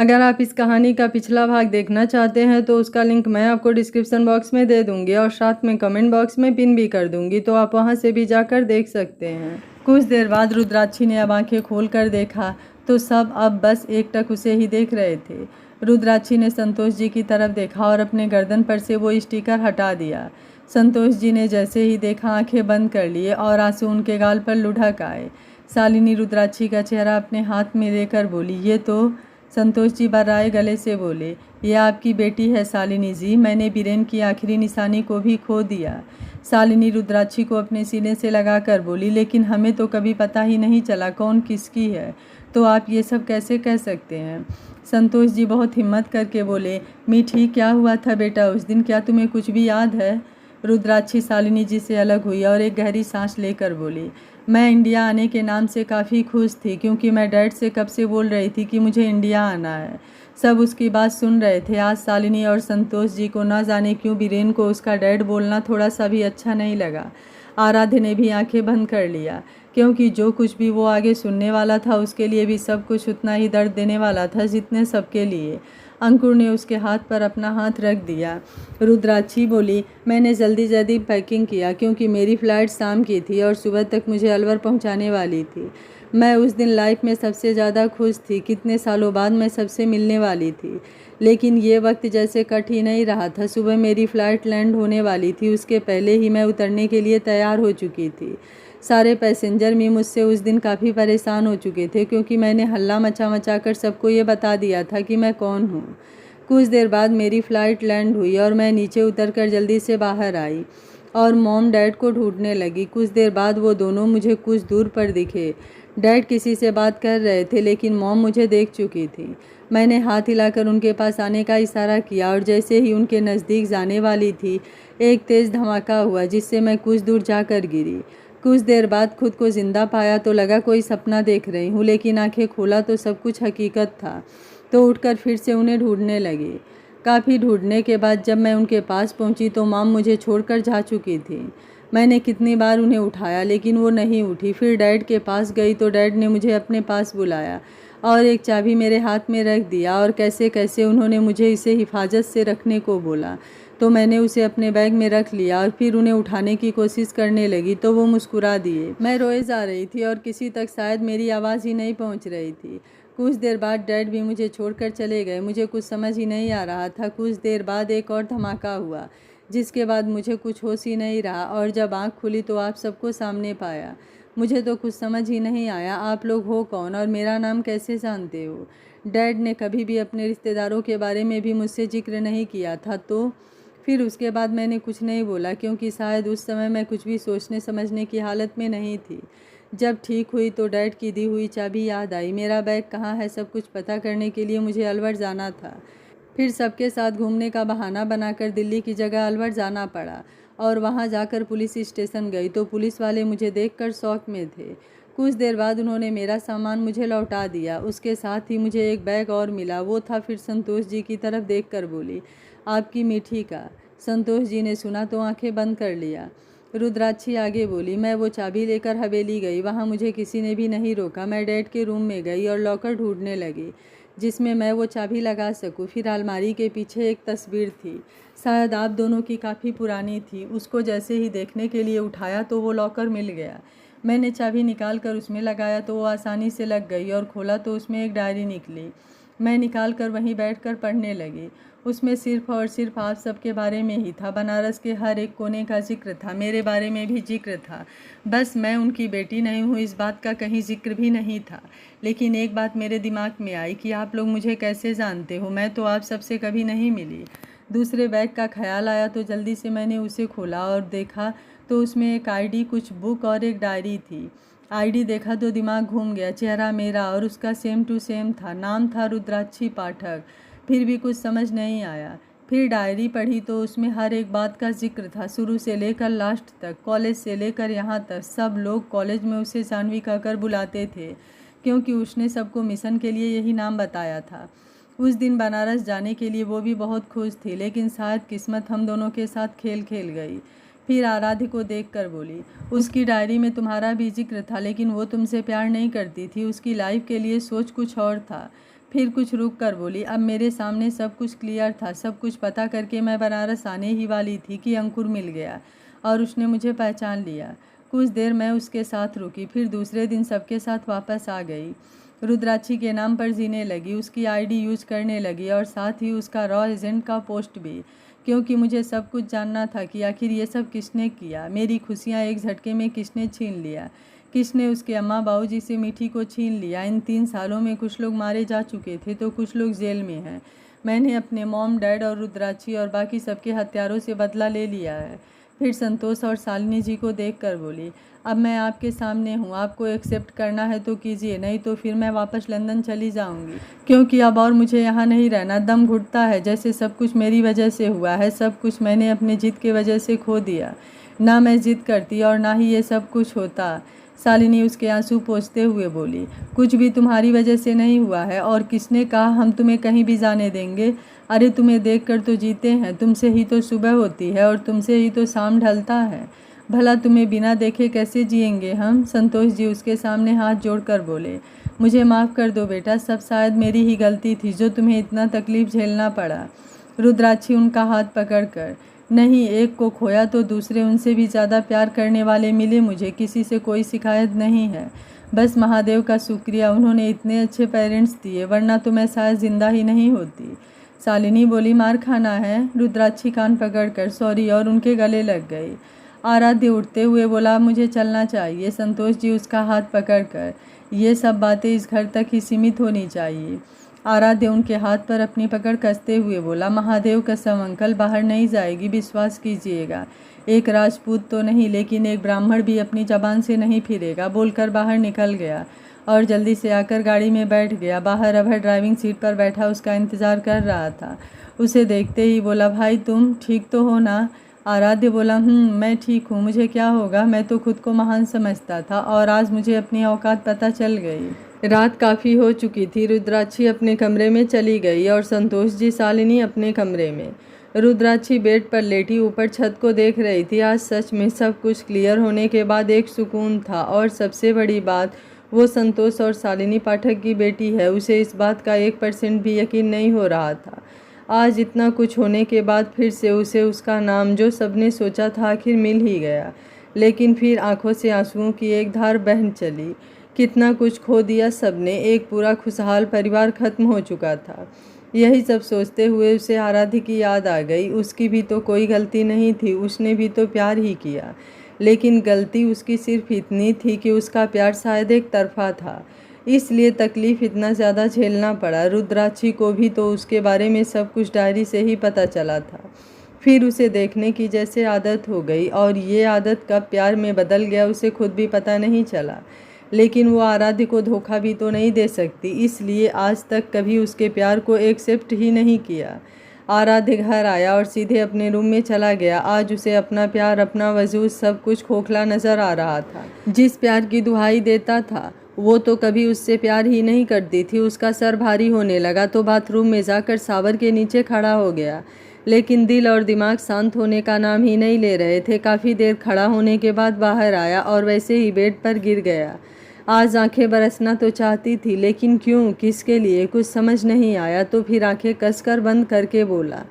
अगर आप इस कहानी का पिछला भाग देखना चाहते हैं तो उसका लिंक मैं आपको डिस्क्रिप्शन बॉक्स में दे दूंगी और साथ में कमेंट बॉक्स में पिन भी कर दूंगी, तो आप वहां से भी जाकर देख सकते हैं। कुछ देर बाद रुद्राक्षी ने अब आंखें खोल कर देखा तो सब अब बस एकटक उसे ही देख रहे थे। रुद्राक्षी ने संतोष जी की तरफ देखा और अपने गर्दन पर से वो स्टिकर हटा दिया। संतोष जी ने जैसे ही देखा आंखें बंद कर लिए और आंसू उनके गाल पर लुढ़क आए। शालिनी रुद्राक्षी का चेहरा अपने हाथ में लेकर बोली, ये तो। संतोष जी बर्राए गले से बोले, ये आपकी बेटी है शालिनी जी, मैंने बीरेन की आखिरी निशानी को भी खो दिया। शालिनी रुद्राक्षी को अपने सीने से लगाकर बोली, लेकिन हमें तो कभी पता ही नहीं चला कौन किसकी है, तो आप ये सब कैसे कह सकते हैं। संतोष जी बहुत हिम्मत करके बोले, मीठी क्या हुआ था बेटा उस दिन, क्या तुम्हें कुछ भी याद है। रुद्राक्षी शालिनी जी से अलग हुई और एक गहरी सांस लेकर बोली, मैं इंडिया आने के नाम से काफ़ी खुश थी, क्योंकि मैं डैड से कब से बोल रही थी कि मुझे इंडिया आना है। सब उसकी बात सुन रहे थे। आज शालिनी और संतोष जी को न जाने क्यों बीरेन को उसका डैड बोलना थोड़ा सा भी अच्छा नहीं लगा। आराध्य ने भी आंखें बंद कर लिया, क्योंकि जो कुछ भी वो आगे सुनने वाला था उसके लिए भी सब कुछ उतना ही दर्द देने वाला था जितने सबके लिए। अंकुर ने उसके हाथ पर अपना हाथ रख दिया। रुद्राक्षी बोली, मैंने जल्दी जल्दी पैकिंग किया क्योंकि मेरी फ़्लाइट शाम की थी और सुबह तक मुझे अलवर पहुंचाने वाली थी। मैं उस दिन लाइफ में सबसे ज़्यादा खुश थी, कितने सालों बाद मैं सबसे मिलने वाली थी। लेकिन ये वक्त जैसे कट ही नहीं रहा था। सुबह मेरी फ़्लाइट लैंड होने वाली थी, उसके पहले ही मैं उतरने के लिए तैयार हो चुकी थी। सारे पैसेंजर भी मुझसे उस दिन काफ़ी परेशान हो चुके थे, क्योंकि मैंने हल्ला मचा कर सबको ये बता दिया था कि मैं कौन हूँ। कुछ देर बाद मेरी फ़्लाइट लैंड हुई और मैं नीचे उतरकर जल्दी से बाहर आई और मॉम डैड को ढूंढने लगी। कुछ देर बाद वो दोनों मुझे कुछ दूर पर दिखे। डैड किसी से बात कर रहे थे, लेकिन मॉम मुझे देख चुकी थी। मैंने हाथ हिलाकर उनके पास आने का इशारा किया और जैसे ही उनके नज़दीक जाने वाली थी, एक तेज़ धमाका हुआ जिससे मैं कुछ दूर जाकर गिरी। कुछ देर बाद खुद को जिंदा पाया तो लगा कोई सपना देख रही हूँ, लेकिन आंखें खोला तो सब कुछ हकीकत था। तो उठकर फिर से उन्हें ढूंढने लगी। काफ़ी ढूंढने के बाद जब मैं उनके पास पहुंची तो मॉम मुझे छोड़कर जा चुकी थी। मैंने कितनी बार उन्हें उठाया, लेकिन वो नहीं उठी। फिर डैड के पास गई तो डैड ने मुझे अपने पास बुलाया और एक चाबी मेरे हाथ में रख दिया और कैसे कैसे उन्होंने मुझे इसे हिफाजत से रखने को बोला। तो मैंने उसे अपने बैग में रख लिया और फिर उन्हें उठाने की कोशिश करने लगी तो वो मुस्कुरा दिए। मैं रोए जा रही थी और किसी तक शायद मेरी आवाज़ ही नहीं पहुंच रही थी। कुछ देर बाद डैड भी मुझे छोड़कर चले गए। मुझे कुछ समझ ही नहीं आ रहा था। कुछ देर बाद एक और धमाका हुआ, जिसके बाद मुझे कुछ होश ही नहीं रहा और जब आँख खुली तो आप सबको सामने पाया। मुझे तो कुछ समझ ही नहीं आया, आप लोग हो कौन और मेरा नाम कैसे जानते हो। डैड ने कभी भी अपने रिश्तेदारों के बारे में भी मुझसे जिक्र नहीं किया था। तो फिर उसके बाद मैंने कुछ नहीं बोला, क्योंकि शायद उस समय मैं कुछ भी सोचने समझने की हालत में नहीं थी। जब ठीक हुई तो डैड की दी हुई चाबी याद आई। मेरा बैग कहाँ है सब कुछ पता करने के लिए मुझे अलवर जाना था। फिर सबके साथ घूमने का बहाना बनाकर दिल्ली की जगह अलवर जाना पड़ा और वहाँ जाकर पुलिस स्टेशन गई तो पुलिस वाले मुझे देखकर शौक में थे। कुछ देर बाद उन्होंने मेरा सामान मुझे लौटा दिया। उसके साथ ही मुझे एक बैग और मिला। वो था फिर संतोष जी की तरफ देखकर बोली, आपकी मीठी का। संतोष जी ने सुना तो आंखें बंद कर लिया। रुद्राक्षी आगे बोली, मैं वो चाबी लेकर हवेली गई। वहाँ मुझे किसी ने भी नहीं रोका। मैं डैड के रूम में गई और लॉकर ढूंढने लगी जिसमें मैं वो चाबी लगा सकूं। फिर अलमारी के पीछे एक तस्वीर थी, शायद आप दोनों की काफ़ी पुरानी थी। उसको जैसे ही देखने के लिए उठाया तो वो लॉकर मिल गया। मैंने चाबी निकाल कर उसमें लगाया तो वो आसानी से लग गई और खोला तो उसमें एक डायरी निकली। मैं निकाल कर वहीं बैठकर पढ़ने लगी। उसमें सिर्फ और सिर्फ आप सबके बारे में ही था। बनारस के हर एक कोने का जिक्र था, मेरे बारे में भी जिक्र था। बस मैं उनकी बेटी नहीं हूँ इस बात का कहीं जिक्र भी नहीं था। लेकिन एक बात मेरे दिमाग में आई कि आप लोग मुझे कैसे जानते हो, मैं तो आप सबसे कभी नहीं मिली। दूसरे बैग का ख्याल आया तो जल्दी से मैंने उसे खोला और देखा तो उसमें एक आईडी, कुछ बुक और एक डायरी थी। आईडी देखा तो दिमाग घूम गया। चेहरा मेरा और उसका सेम टू सेम था। नाम था रुद्राक्षी पाठक। फिर भी कुछ समझ नहीं आया। फिर डायरी पढ़ी तो उसमें हर एक बात का जिक्र था, शुरू से लेकर लास्ट तक। कॉलेज से लेकर यहाँ तक सब लोग कॉलेज में उसे जानवी कहकर बुलाते थे, क्योंकि उसने सबको मिशन के लिए यही नाम बताया था। उस दिन बनारस जाने के लिए वो भी बहुत खुश थी, लेकिन शायद किस्मत हम दोनों के साथ खेल खेल गई। फिर आराध्य को देखकर बोली, उसकी डायरी में तुम्हारा भी जिक्र था, लेकिन वो तुमसे प्यार नहीं करती थी। उसकी लाइफ के लिए सोच कुछ और था। फिर कुछ रुक कर बोली, अब मेरे सामने सब कुछ क्लियर था। सब कुछ पता करके मैं बनारस आने ही वाली थी कि अंकुर मिल गया और उसने मुझे पहचान लिया। कुछ देर मैं उसके साथ रुकी, फिर दूसरे दिन सबके साथ वापस आ गई। रुद्राक्षी के नाम पर जीने लगी, उसकी आईडी यूज करने लगी और साथ ही उसका रॉ एजेंट का पोस्ट भी, क्योंकि मुझे सब कुछ जानना था कि आखिर ये सब किसने किया। मेरी खुशियाँ एक झटके में किसने छीन लिया। किसने उसके अम्मा बाबूजी से मीठी को छीन लिया। इन 3 सालों में कुछ लोग मारे जा चुके थे तो कुछ लोग जेल में हैं। मैंने अपने मॉम, डैड और रुद्राक्षी और बाकी सबके हत्यारों से बदला ले लिया है। फिर संतोष और शालिनी जी को देखकर बोली, अब मैं आपके सामने हूँ, आपको एक्सेप्ट करना है तो कीजिए, नहीं तो फिर मैं वापस लंदन चली जाऊँगी, क्योंकि अब और मुझे यहाँ नहीं रहना। दम घुटता है, जैसे सब कुछ मेरी वजह से हुआ है। सब कुछ मैंने अपनी जिद की वजह से खो दिया। ना मैं जिद करती और ना ही ये सब कुछ होता। शालिनी उसके आंसू पोंछते हुए बोली, कुछ भी तुम्हारी वजह से नहीं हुआ है। और किसने कहा हम तुम्हें कहीं भी जाने देंगे? अरे तुम्हें देखकर तो जीते हैं। तुमसे ही तो सुबह होती है और तुमसे ही तो शाम ढलता है। भला तुम्हें बिना देखे कैसे जिएंगे हम? संतोष जी उसके सामने हाथ जोड़कर बोले, मुझे माफ़ कर दो बेटा, सब शायद मेरी ही गलती थी जो तुम्हें इतना तकलीफ़ झेलना पड़ा। रुद्राक्षी उनका हाथ पकड़कर, नहीं, एक को खोया तो दूसरे उनसे भी ज़्यादा प्यार करने वाले मिले मुझे। किसी से कोई शिकायत नहीं है, बस महादेव का शुक्रिया, उन्होंने इतने अच्छे पेरेंट्स दिए, वरना तो मैं शायद ज़िंदा ही नहीं होती। शालिनी बोली, मार खाना है? रुद्राक्षी कान पकड़कर सॉरी और उनके गले लग गई। आराध्य उठते हुए बोला, मुझे चलना चाहिए। संतोष जी उसका हाथ पकड़कर, ये सब बातें इस घर तक ही सीमित होनी चाहिए। आराध्य उनके हाथ पर अपनी पकड़ कसते हुए बोला, महादेव कसम अंकल, बाहर नहीं जाएगी, विश्वास कीजिएगा। एक राजपूत तो नहीं, लेकिन एक ब्राह्मण भी अपनी जबान से नहीं फिरेगा। बोलकर बाहर निकल गया और जल्दी से आकर गाड़ी में बैठ गया। बाहर अभय ड्राइविंग सीट पर बैठा उसका इंतज़ार कर रहा था। उसे देखते ही बोला, भाई तुम ठीक तो हो ना? आराध्य बोला, मैं ठीक हूँ, मुझे क्या होगा? मैं तो खुद को महान समझता था और आज मुझे अपनी औकात पता चल गई। रात काफ़ी हो चुकी थी। रुद्राक्षी अपने कमरे में चली गई और संतोष जी, शालिनी अपने कमरे में। रुद्राक्षी बेड पर लेटी ऊपर छत को देख रही थी। आज सच में सब कुछ क्लियर होने के बाद एक सुकून था। और सबसे बड़ी बात, वो संतोष और शालिनी पाठक की बेटी है। उसे इस बात का 1% भी यकीन नहीं हो रहा था। आज इतना कुछ होने के बाद फिर से उसे उसका नाम, जो सबने सोचा था, आखिर मिल ही गया। लेकिन फिर आंखों से आंसुओं की एक धार बह चली। कितना कुछ खो दिया सबने, एक पूरा खुशहाल परिवार खत्म हो चुका था। यही सब सोचते हुए उसे आराध्य की याद आ गई। उसकी भी तो कोई गलती नहीं थी, उसने भी तो प्यार ही किया। लेकिन गलती उसकी सिर्फ इतनी थी कि उसका प्यार शायद एक तरफा था, इसलिए तकलीफ़ इतना ज़्यादा झेलना पड़ा। रुद्राक्षी को भी तो उसके बारे में सब कुछ डायरी से ही पता चला था। फिर उसे देखने की जैसे आदत हो गई और ये आदत कब प्यार में बदल गया उसे खुद भी पता नहीं चला। लेकिन वो आराध्य को धोखा भी तो नहीं दे सकती, इसलिए आज तक कभी उसके प्यार को एक्सेप्ट ही नहीं किया। आराध्य घर आया और सीधे अपने रूम में चला गया। आज उसे अपना प्यार, अपना वजूद, सब कुछ खोखला नज़र आ रहा था। जिस प्यार की दुहाई देता था वो तो कभी उससे प्यार ही नहीं करती थी। उसका सर भारी होने लगा तो बाथरूम में जाकर शावर के नीचे खड़ा हो गया, लेकिन दिल और दिमाग शांत होने का नाम ही नहीं ले रहे थे। काफ़ी देर खड़ा होने के बाद बाहर आया और वैसे ही बेड पर गिर गया। आज आंखें बरसना तो चाहती थी, लेकिन क्यों, किसके लिए, कुछ समझ नहीं आया। तो फिर आंखें कसकर बंद करके बोला,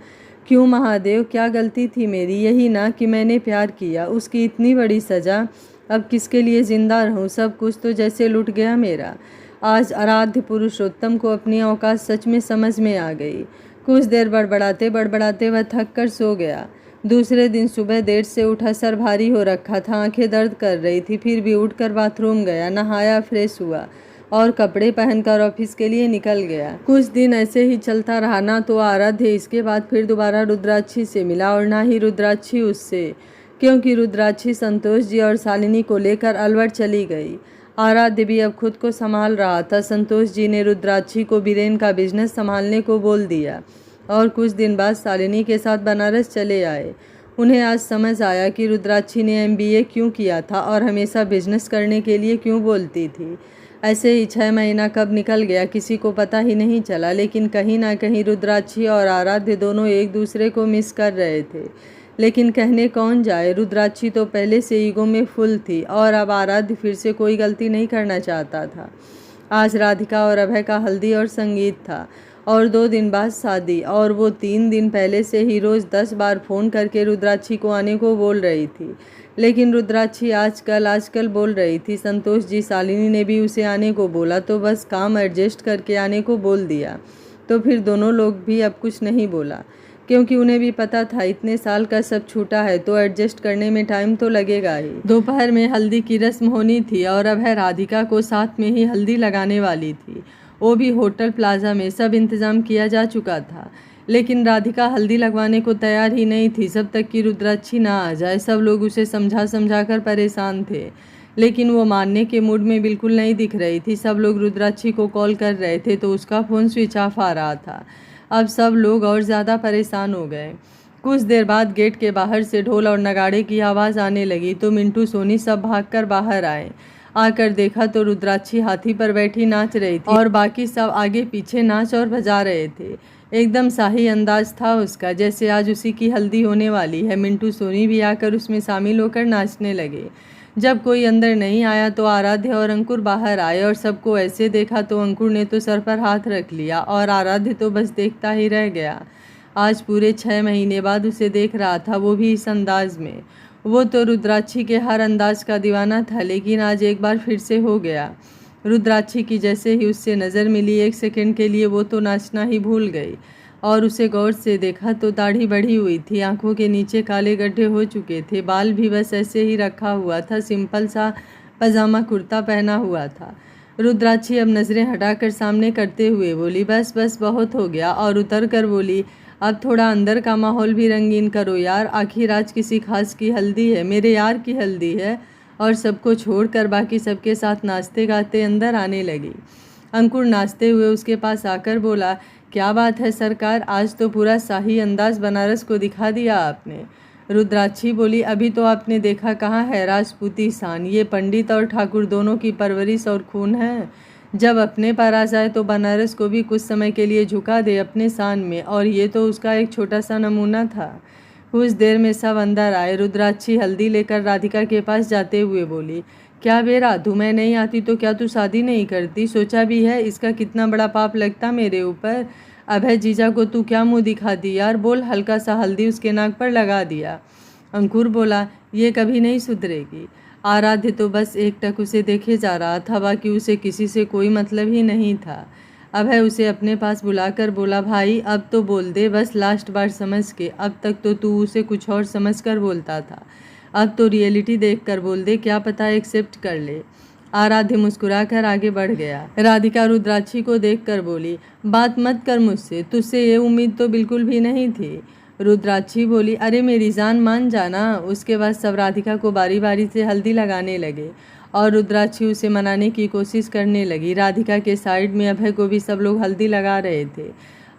क्यों महादेव, क्या गलती थी मेरी? यही ना कि मैंने प्यार किया, उसकी इतनी बड़ी सज़ा। अब किसके लिए ज़िंदा रहूं? सब कुछ तो जैसे लुट गया मेरा। आज आराध्य पुरुषोत्तम को अपनी औकात सच में समझ में आ गई। कुछ देर बड़बड़ाते बड़बड़ाते वह थक कर सो गया। दूसरे दिन सुबह देर से उठा, सर भारी हो रखा था, आंखें दर्द कर रही थी। फिर भी उठकर बाथरूम गया, नहाया, फ्रेश हुआ और कपड़े पहनकर ऑफिस के लिए निकल गया। कुछ दिन ऐसे ही चलता रहा। ना तो आराध्य इसके बाद फिर दोबारा रुद्राक्षी से मिला और ना ही रुद्राक्षी उससे, क्योंकि रुद्राक्षी संतोष जी और शालिनी को लेकर अलवर चली गई। आराध्य भी अब खुद को संभाल रहा था। संतोष जी ने रुद्राक्षी को बीरेन का बिजनेस संभालने को बोल दिया और कुछ दिन बाद शालिनी के साथ बनारस चले आए। उन्हें आज समझ आया कि रुद्राक्षी ने MBA क्यों किया था और हमेशा बिजनेस करने के लिए क्यों बोलती थी। ऐसे ही 6 महीना कब निकल गया किसी को पता ही नहीं चला। लेकिन कहीं ना कहीं रुद्राक्षी और आराध्य दोनों एक दूसरे को मिस कर रहे थे। लेकिन कहने कौन जाए, रुद्राक्षी तो पहले से ईगो में फुल थी और अब आराध्य फिर से कोई गलती नहीं करना चाहता था। आज राधिका और अभय का हल्दी और संगीत था और 2 दिन बाद शादी, और वो 3 दिन पहले से ही रोज़ 10 बार फ़ोन करके रुद्राक्षी को आने को बोल रही थी। लेकिन रुद्राक्षी आजकल बोल रही थी। संतोष जी शालिनी ने भी उसे आने को बोला तो बस काम एडजस्ट करके आने को बोल दिया। तो फिर दोनों लोग भी अब कुछ नहीं बोला, क्योंकि उन्हें भी पता था इतने साल का सब छूटा है तो एडजस्ट करने में टाइम तो लगेगा ही। दोपहर में हल्दी की रस्म होनी थी और अभय राधिका को साथ में ही हल्दी लगाने वाली थी। वो भी होटल प्लाजा में सब इंतज़ाम किया जा चुका था, लेकिन राधिका हल्दी लगवाने को तैयार ही नहीं थी जब तक कि रुद्राक्षी ना आ जाए। सब लोग उसे समझा कर परेशान थे, लेकिन वो मानने के मूड में बिल्कुल नहीं दिख रही थी। सब लोग रुद्राक्षी को कॉल कर रहे थे तो उसका फ़ोन स्विच ऑफ आ रहा था। अब सब लोग और ज़्यादा परेशान हो गए। कुछ देर बाद गेट के बाहर से ढोल और नगाड़े की आवाज़ आने लगी तो मिंटू सोनी सब भागकर बाहर आए। आकर देखा तो रुद्राक्षी हाथी पर बैठी नाच रही थी और बाकी सब आगे पीछे नाच और बजा रहे थे। एकदम शाही अंदाज था उसका, जैसे आज उसी की हल्दी होने वाली है। मिंटू सोनी भी आकर उसमें शामिल होकर नाचने लगे। जब कोई अंदर नहीं आया तो आराध्य और अंकुर बाहर आए और सबको ऐसे देखा तो अंकुर ने तो सर पर हाथ रख लिया और आराध्य तो बस देखता ही रह गया। आज पूरे 6 महीने बाद उसे देख रहा था, वो भी इस अंदाज में। वो तो रुद्राक्षी के हर अंदाज का दीवाना था, लेकिन आज एक बार फिर से हो गया। रुद्राक्षी की जैसे ही उससे नज़र मिली 1 सेकंड के लिए वो तो नाचना ही भूल गई और उसे गौर से देखा तो दाढ़ी बढ़ी हुई थी, आंखों के नीचे काले गड्ढे हो चुके थे, बाल भी बस ऐसे ही रखा हुआ था, सिंपल सा पजामा कुर्ता पहना हुआ था। रुद्राक्षी अब नज़रें हटाकर सामने करते हुए बोली, बस बस बहुत हो गया, और उतर कर बोली, अब थोड़ा अंदर का माहौल भी रंगीन करो यार, आखिर आज किसी खास की हल्दी है, मेरे यार की हल्दी है। और सबको छोड़कर बाकी सबके साथ नाचते गाते अंदर आने लगी। अंकुर नाचते हुए उसके पास आकर बोला, क्या बात है सरकार, आज तो पूरा शाही अंदाज बनारस को दिखा दिया आपने। रुद्राक्षी बोली, अभी तो आपने देखा कहाँ है राजपूती शान, ये पंडित और ठाकुर दोनों की परवरिश और खून है। जब अपने पर आ जाए तो बनारस को भी कुछ समय के लिए झुका दे अपने शान में, और ये तो उसका एक छोटा सा नमूना था। कुछ देर में सब अंदर आए। रुद्राक्षी हल्दी लेकर राधिका के पास जाते हुए बोली, क्या बे राधू, मैं नहीं आती तो क्या तू शादी नहीं करती? सोचा भी है इसका कितना बड़ा पाप लगता मेरे ऊपर। अभय जीजा को तू क्या मुंह दिखाती यार, बोल। हल्का सा हल्दी उसके नाक पर लगा दिया। अंकुर बोला, ये कभी नहीं सुधरेगी। आराध्य तो बस एकटक उसे देखे जा रहा था, बाकी उसे किसी से कोई मतलब ही नहीं था। अभय उसे अपने पास बुलाकर बोला, भाई अब तो बोल दे, बस लास्ट बार समझ के, अब तक तो तू उसे कुछ और समझ कर बोलता था, अब तो रियलिटी देख कर बोल दे, क्या पता एक्सेप्ट कर ले। आराध्य मुस्कुराकर आगे बढ़ गया। राधिका रुद्राक्षी को देखकर बोली, बात मत कर मुझसे, तुझसे ये उम्मीद तो बिल्कुल भी नहीं थी। रुद्राक्षी बोली, अरे मेरी जान मान जाना। उसके बाद सब राधिका को बारी बारी से हल्दी लगाने लगे और रुद्राक्षी उसे मनाने की कोशिश करने लगी। राधिका के साइड में अभय को भी सब लोग हल्दी लगा रहे थे।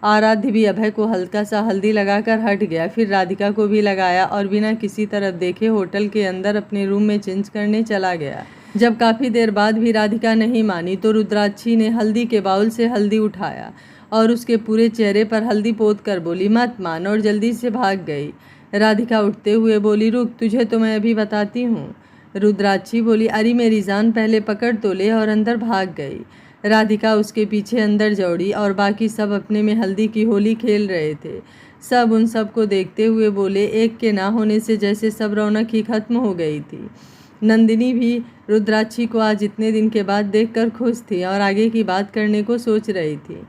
आराध्य भी अभय को हल्का सा हल्दी लगाकर हट गया, फिर राधिका को भी लगाया और बिना किसी तरफ देखे होटल के अंदर अपने रूम में चेंज करने चला गया। जब काफ़ी देर बाद भी राधिका नहीं मानी तो रुद्राक्षी ने हल्दी के बाउल से हल्दी उठाया और उसके पूरे चेहरे पर हल्दी पोत कर बोली, मत मान, और जल्दी से भाग गई। राधिका उठते हुए बोली, रुक, तुझे तो मैं अभी बताती हूँ। रुद्राक्षी बोली, अरे मेरी जान, पहले पकड़ तो ले, और अंदर भाग गई। राधिका उसके पीछे अंदर दौड़ी और बाकी सब अपने में हल्दी की होली खेल रहे थे। सब उन सब को देखते हुए बोले, एक के ना होने से जैसे सब रौनक ही खत्म हो गई थी। नंदिनी भी रुद्राक्षी को आज इतने दिन के बाद देखकर खुश थी और आगे की बात करने को सोच रही थी।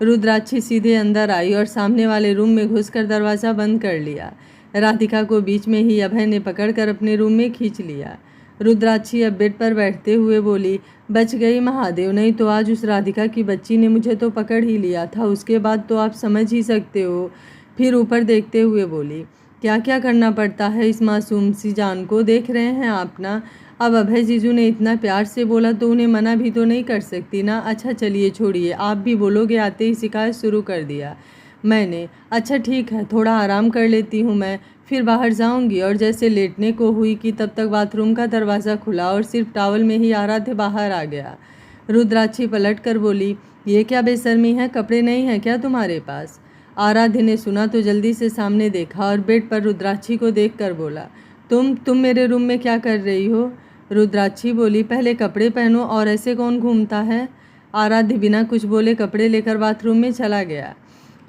रुद्राक्षी सीधे अंदर आई और सामने वाले रूम में घुसकर दरवाज़ा बंद कर लिया। राधिका को बीच में ही अभय ने पकड़कर अपने रूम में खींच लिया। रुद्राक्षी अब बेड पर बैठते हुए बोली, बच गई महादेव, नहीं तो आज उस राधिका की बच्ची ने मुझे तो पकड़ ही लिया था, उसके बाद तो आप समझ ही सकते हो। फिर ऊपर देखते हुए बोली, क्या क्या करना पड़ता है इस मासूम सी जान को, देख रहे हैं आप ना। अब अभय जीजू ने इतना प्यार से बोला तो उन्हें मना भी तो नहीं कर सकती ना। अच्छा चलिए छोड़िए, आप भी बोलोगे, आते ही शिकायत शुरू कर दिया मैंने। अच्छा ठीक है, थोड़ा आराम कर लेती हूँ मैं, फिर बाहर जाऊंगी। और जैसे लेटने को हुई कि तब तक बाथरूम का दरवाज़ा खुला और सिर्फ टॉवल में ही आराध्य बाहर आ गया। रुद्राक्षी पलट कर बोली, ये क्या बेशर्मी है, कपड़े नहीं हैं क्या तुम्हारे पास? आराध्य ने सुना तो जल्दी से सामने देखा और बेड पर रुद्राक्षी को देखकर बोला, तुम मेरे रूम में क्या कर रही हो? रुद्राक्षी बोली, पहले कपड़े पहनो, और ऐसे कौन घूमता है? आराध्य बिना कुछ बोले कपड़े लेकर बाथरूम में चला गया।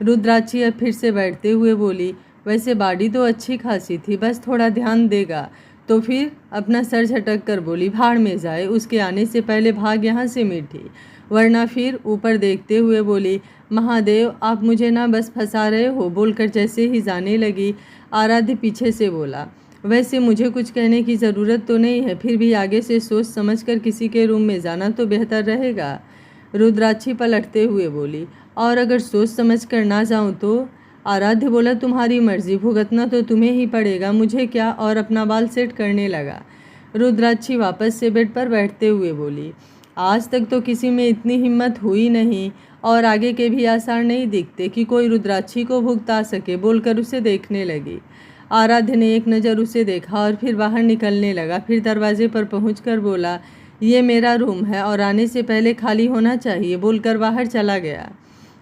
रुद्राक्षी अब फिर से बैठते हुए बोली, वैसे बॉडी तो अच्छी खासी थी, बस थोड़ा ध्यान देगा तो फिर अपना सर झटक कर बोली, भाड़ में जाए, उसके आने से पहले भाग यहाँ से मीठी, वरना फिर ऊपर देखते हुए बोली, महादेव आप मुझे ना बस फंसा रहे हो। बोलकर जैसे ही जाने लगी, आराध्य पीछे से बोला, वैसे मुझे कुछ कहने की ज़रूरत तो नहीं है, फिर भी आगे से सोच समझकर किसी के रूम में जाना तो बेहतर रहेगा। रुद्राक्षी पलटते हुए बोली, और अगर सोच समझ कर ना जाऊँ तो? आराध्य बोला, तुम्हारी मर्जी, भुगतना तो तुम्हें ही पड़ेगा, मुझे क्या, और अपना बाल सेट करने लगा। रुद्राक्षी वापस से बेड पर बैठते हुए बोली, आज तक तो किसी में इतनी हिम्मत हुई नहीं और आगे के भी आसार नहीं दिखते कि कोई रुद्राक्षी को भुगता सके। बोलकर उसे देखने लगी। आराध्य ने एक नज़र उसे देखा और फिर बाहर निकलने लगा। फिर दरवाजे पर पहुंचकर बोला, ये मेरा रूम है और आने से पहले खाली होना चाहिए। बोलकर बाहर चला गया।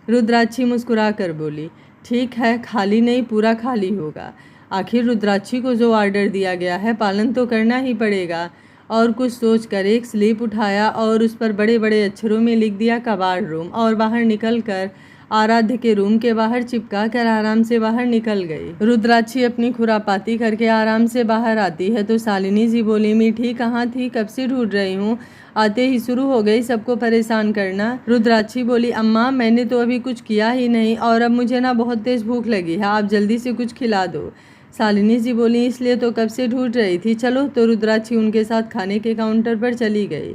रुद्राक्षी मुस्कुरा कर बोली, ठीक है, खाली नहीं पूरा खाली होगा। आखिर रुद्राक्षी को जो ऑर्डर दिया गया है पालन तो करना ही पड़ेगा। और कुछ सोचकर एक स्लिप उठाया और उस पर बड़े बड़े अक्षरों में लिख दिया कबाड़ रूम, और बाहर निकलकर आराध्य के रूम के बाहर चिपका कर आराम से बाहर निकल गई। रुद्राक्षी अपनी खुरापाती करके आराम से बाहर आती है तो शालिनी जी बोली, मीठी कहाँ थी, कब से ढूंढ रही हूँ, आते ही शुरू हो गई सबको परेशान करना। रुद्राक्षी बोली, अम्मा मैंने तो अभी कुछ किया ही नहीं और अब मुझे ना बहुत तेज भूख लगी है, आप जल्दी से कुछ खिला दो। शालिनी जी बोली, इसलिए तो कब से ढूंढ रही थी, चलो। तो रुद्राक्षी उनके साथ खाने के काउंटर पर चली गई।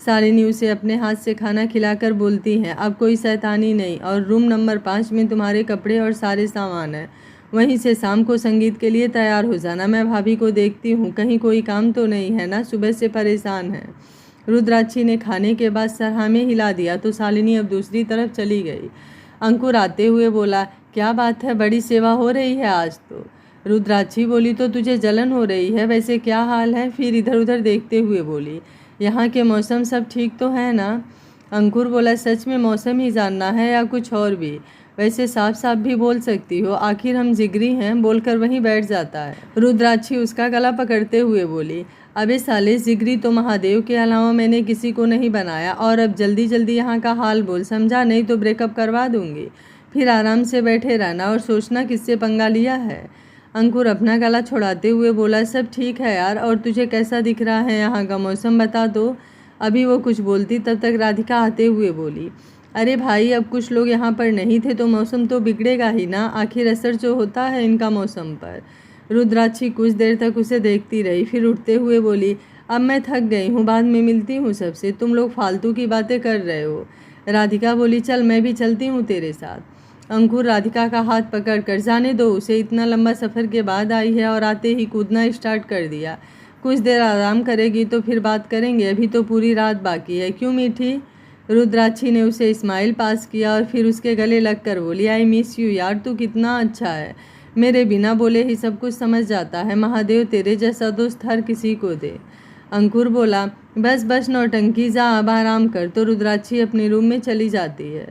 शालिनी उसे अपने हाथ से खाना खिलाकर बोलती हैं, अब कोई शैतानी नहीं, और रूम नंबर 5 में तुम्हारे कपड़े और सारे सामान हैं, वहीं से शाम को संगीत के लिए तैयार हो जाना। मैं भाभी को देखती हूँ, कहीं कोई काम तो नहीं है ना, सुबह से परेशान है। रुद्राक्षी ने खाने के बाद सर हाँ में हिला दिया तो शालिनी अब दूसरी तरफ चली गई। अंकुर आते हुए बोला, क्या बात है, बड़ी सेवा हो रही है आज तो। रुद्राक्षी बोली, तो तुझे जलन हो रही है, वैसे क्या हाल है। फिर इधर उधर देखते हुए बोली, यहाँ के मौसम सब ठीक तो है ना। अंकुर बोला, सच में मौसम ही जानना है या कुछ और भी, वैसे साफ साफ भी बोल सकती हो, आखिर हम जिगरी हैं। बोलकर वहीं बैठ जाता है। रुद्राक्षी उसका गला पकड़ते हुए बोली, अबे साले, जिगरी तो महादेव के अलावा मैंने किसी को नहीं बनाया, और अब जल्दी जल्दी यहाँ का हाल बोल, समझा, नहीं तो ब्रेकअप करवा दूंगी। फिर आराम से बैठे रहना और सोचना किससे पंगा लिया है। अंकुर अपना गला छुड़ाते हुए बोला, सब ठीक है यार, और तुझे कैसा दिख रहा है यहाँ का मौसम, बता दो। अभी वो कुछ बोलती तब तक राधिका आते हुए बोली, अरे भाई, अब कुछ लोग यहाँ पर नहीं थे तो मौसम तो बिगड़ेगा ही ना, आखिर असर जो होता है इनका मौसम पर। रुद्राक्षी कुछ देर तक उसे देखती रही, फिर उठते हुए बोली, अब मैं थक गई हूँ, बाद में मिलती हूँ सबसे, तुम लोग फालतू की बातें कर रहे हो। राधिका बोली, चल मैं भी चलती हूँ तेरे साथ। अंकुर राधिका का हाथ पकड़कर, जाने दो उसे, इतना लंबा सफ़र के बाद आई है और आते ही कूदना स्टार्ट कर दिया। कुछ देर आराम करेगी तो फिर बात करेंगे, अभी तो पूरी रात बाकी है, क्यों मीठी। रुद्राक्षी ने उसे स्माइल पास किया और फिर उसके गले लग कर बोली, आई मिस यू यार, तू कितना अच्छा है, मेरे बिना बोले ही सब कुछ समझ जाता है, महादेव तेरे जैसा दोस्त हर किसी को दे। अंकुर बोला, बस बस नौटंकी, जा अब आराम कर। तो रुद्राक्षी अपने रूम में चली जाती है।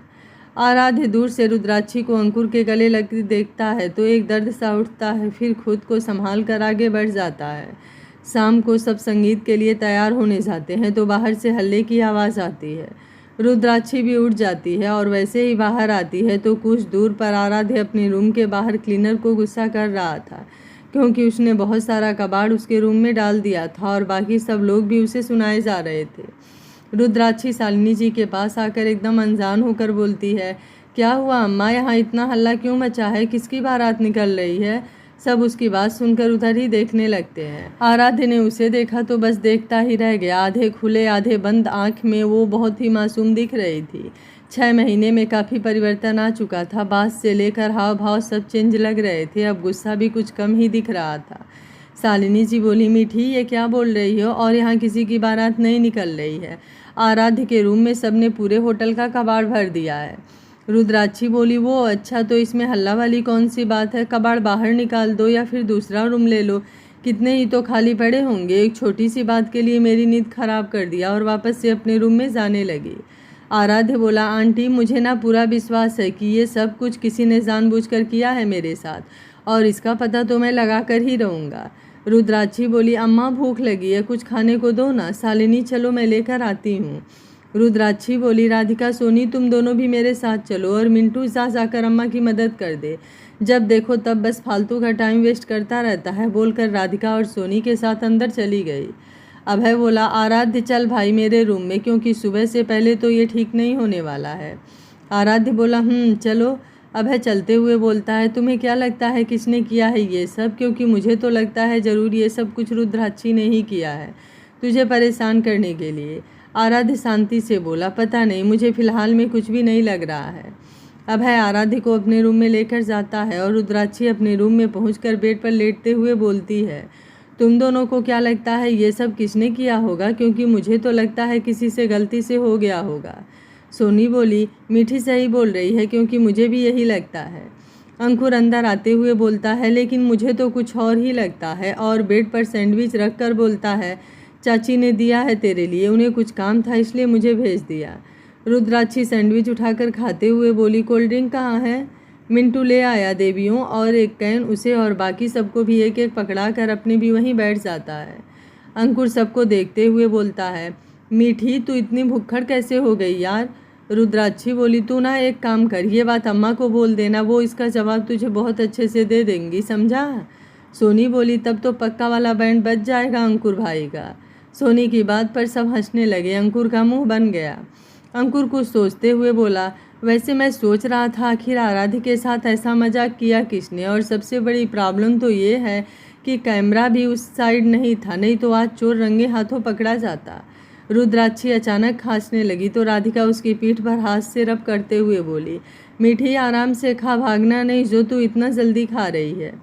आराध्य दूर से रुद्राक्षी को अंकुर के गले लग देखता है तो एक दर्द सा उठता है, फिर खुद को संभाल कर आगे बढ़ जाता है। शाम को सब संगीत के लिए तैयार होने जाते हैं तो बाहर से हल्ले की आवाज़ आती है। रुद्राक्षी भी उठ जाती है और वैसे ही बाहर आती है तो कुछ दूर पर आराध्य अपने रूम के बाहर क्लीनर को गुस्सा कर रहा था, क्योंकि उसने बहुत सारा कबाड़ उसके रूम में डाल दिया था और बाकी सब लोग भी उसे सुनाए जा रहे थे। रुद्राक्षी शालिनी जी के पास आकर एकदम अनजान होकर बोलती है, क्या हुआ अम्मा, यहाँ इतना हल्ला क्यों मचा है, किसकी बारात निकल रही है। सब उसकी बात सुनकर उधर ही देखने लगते हैं। आराध्य ने उसे देखा तो बस देखता ही रह गया। आधे खुले आधे बंद आँख में वो बहुत ही मासूम दिख रही थी। 6 महीने में काफ़ी परिवर्तन आ चुका था, बात से लेकर हाव भाव सब चेंज लग रहे थे, अब गुस्सा भी कुछ कम ही दिख रहा था। शालिनी जी बोली, मीठी ये क्या बोल रही हो, और यहाँ किसी की बारात नहीं निकल रही है। आराध्य के रूम में सबने पूरे होटल का कबाड़ भर दिया है। रुद्राक्षी बोली, वो अच्छा, तो इसमें हल्ला वाली कौन सी बात है, कबाड़ बाहर निकाल दो या फिर दूसरा रूम ले लो, कितने ही तो खाली पड़े होंगे। एक छोटी सी बात के लिए मेरी नींद खराब कर दिया और वापस से अपने रूम में जाने लगी। आराध्य बोला, आंटी मुझे ना पूरा विश्वास है कि ये सब कुछ किसी ने जानबूझकर किया है मेरे साथ, और इसका पता तो मैं लगा कर ही रहूँगा। रुद्राक्षी बोली, अम्मा भूख लगी है, कुछ खाने को दो ना। शालिनी, चलो मैं लेकर आती हूँ। रुद्राक्षी बोली, राधिका सोनी तुम दोनों भी मेरे साथ चलो और मिंटू जा जाकर अम्मा की मदद कर दे, जब देखो तब बस फालतू का टाइम वेस्ट करता रहता है, बोलकर राधिका और सोनी के साथ अंदर चली गई। अभय बोला, आराध्य चल भाई मेरे रूम में, क्योंकि सुबह से पहले तो ये ठीक नहीं होने वाला है। आराध्य बोला, चलो। अभय चलते हुए बोलता है, तुम्हें क्या लगता है किसने किया है ये सब? क्योंकि मुझे तो लगता है ज़रूर ये सब कुछ रुद्राक्षी ने ही किया है, तुझे परेशान करने के लिए। आराध्य शांति से बोला, पता नहीं, मुझे फ़िलहाल में कुछ भी नहीं लग रहा है। अभय आराध्य को अपने रूम में लेकर जाता है और रुद्राक्षी अपने रूम में पहुंचकर बेड पर लेटते हुए बोलती है, तुम दोनों को क्या लगता है ये सब किसने किया होगा? क्योंकि मुझे तो लगता है किसी से गलती से हो गया होगा। सोनी बोली, मीठी सही बोल रही है, क्योंकि मुझे भी यही लगता है। अंकुर अंदर आते हुए बोलता है, लेकिन मुझे तो कुछ और ही लगता है, और बेड पर सैंडविच रख कर बोलता है, चाची ने दिया है तेरे लिए, उन्हें कुछ काम था इसलिए मुझे भेज दिया। रुद्राक्षी सैंडविच उठाकर खाते हुए बोली, कोल्ड ड्रिंक कहाँ है? मिंटू ले आया देवियों, और एक कैन उसे और बाकी सबको भी एक एक पकड़ा कर अपने भी वहीं बैठ जाता है। अंकुर सबको देखते हुए बोलता है, मीठी तू इतनी भुक्खड़ कैसे हो गई यार? रुद्राक्षी बोली, तू ना एक काम कर, ये बात अम्मा को बोल देना, वो इसका जवाब तुझे बहुत अच्छे से दे देंगी, समझा? सोनी बोली, तब तो पक्का वाला बैंड बज जाएगा अंकुर भाई का। सोनी की बात पर सब हंसने लगे, अंकुर का मुंह बन गया। अंकुर कुछ सोचते हुए बोला, वैसे मैं सोच रहा था आखिर आराध्य के साथ ऐसा मजाक किया किसने, और सबसे बड़ी प्रॉब्लम तो ये है कि कैमरा भी उस साइड नहीं था, नहीं तो आज चोर रंगे हाथों पकड़ा जाता। रुद्राक्षी अचानक खांसने लगी तो राधिका उसकी पीठ पर हाथ से रब करते हुए बोली, मीठी आराम से खा, भागना नहीं जो तू इतना जल्दी खा रही है।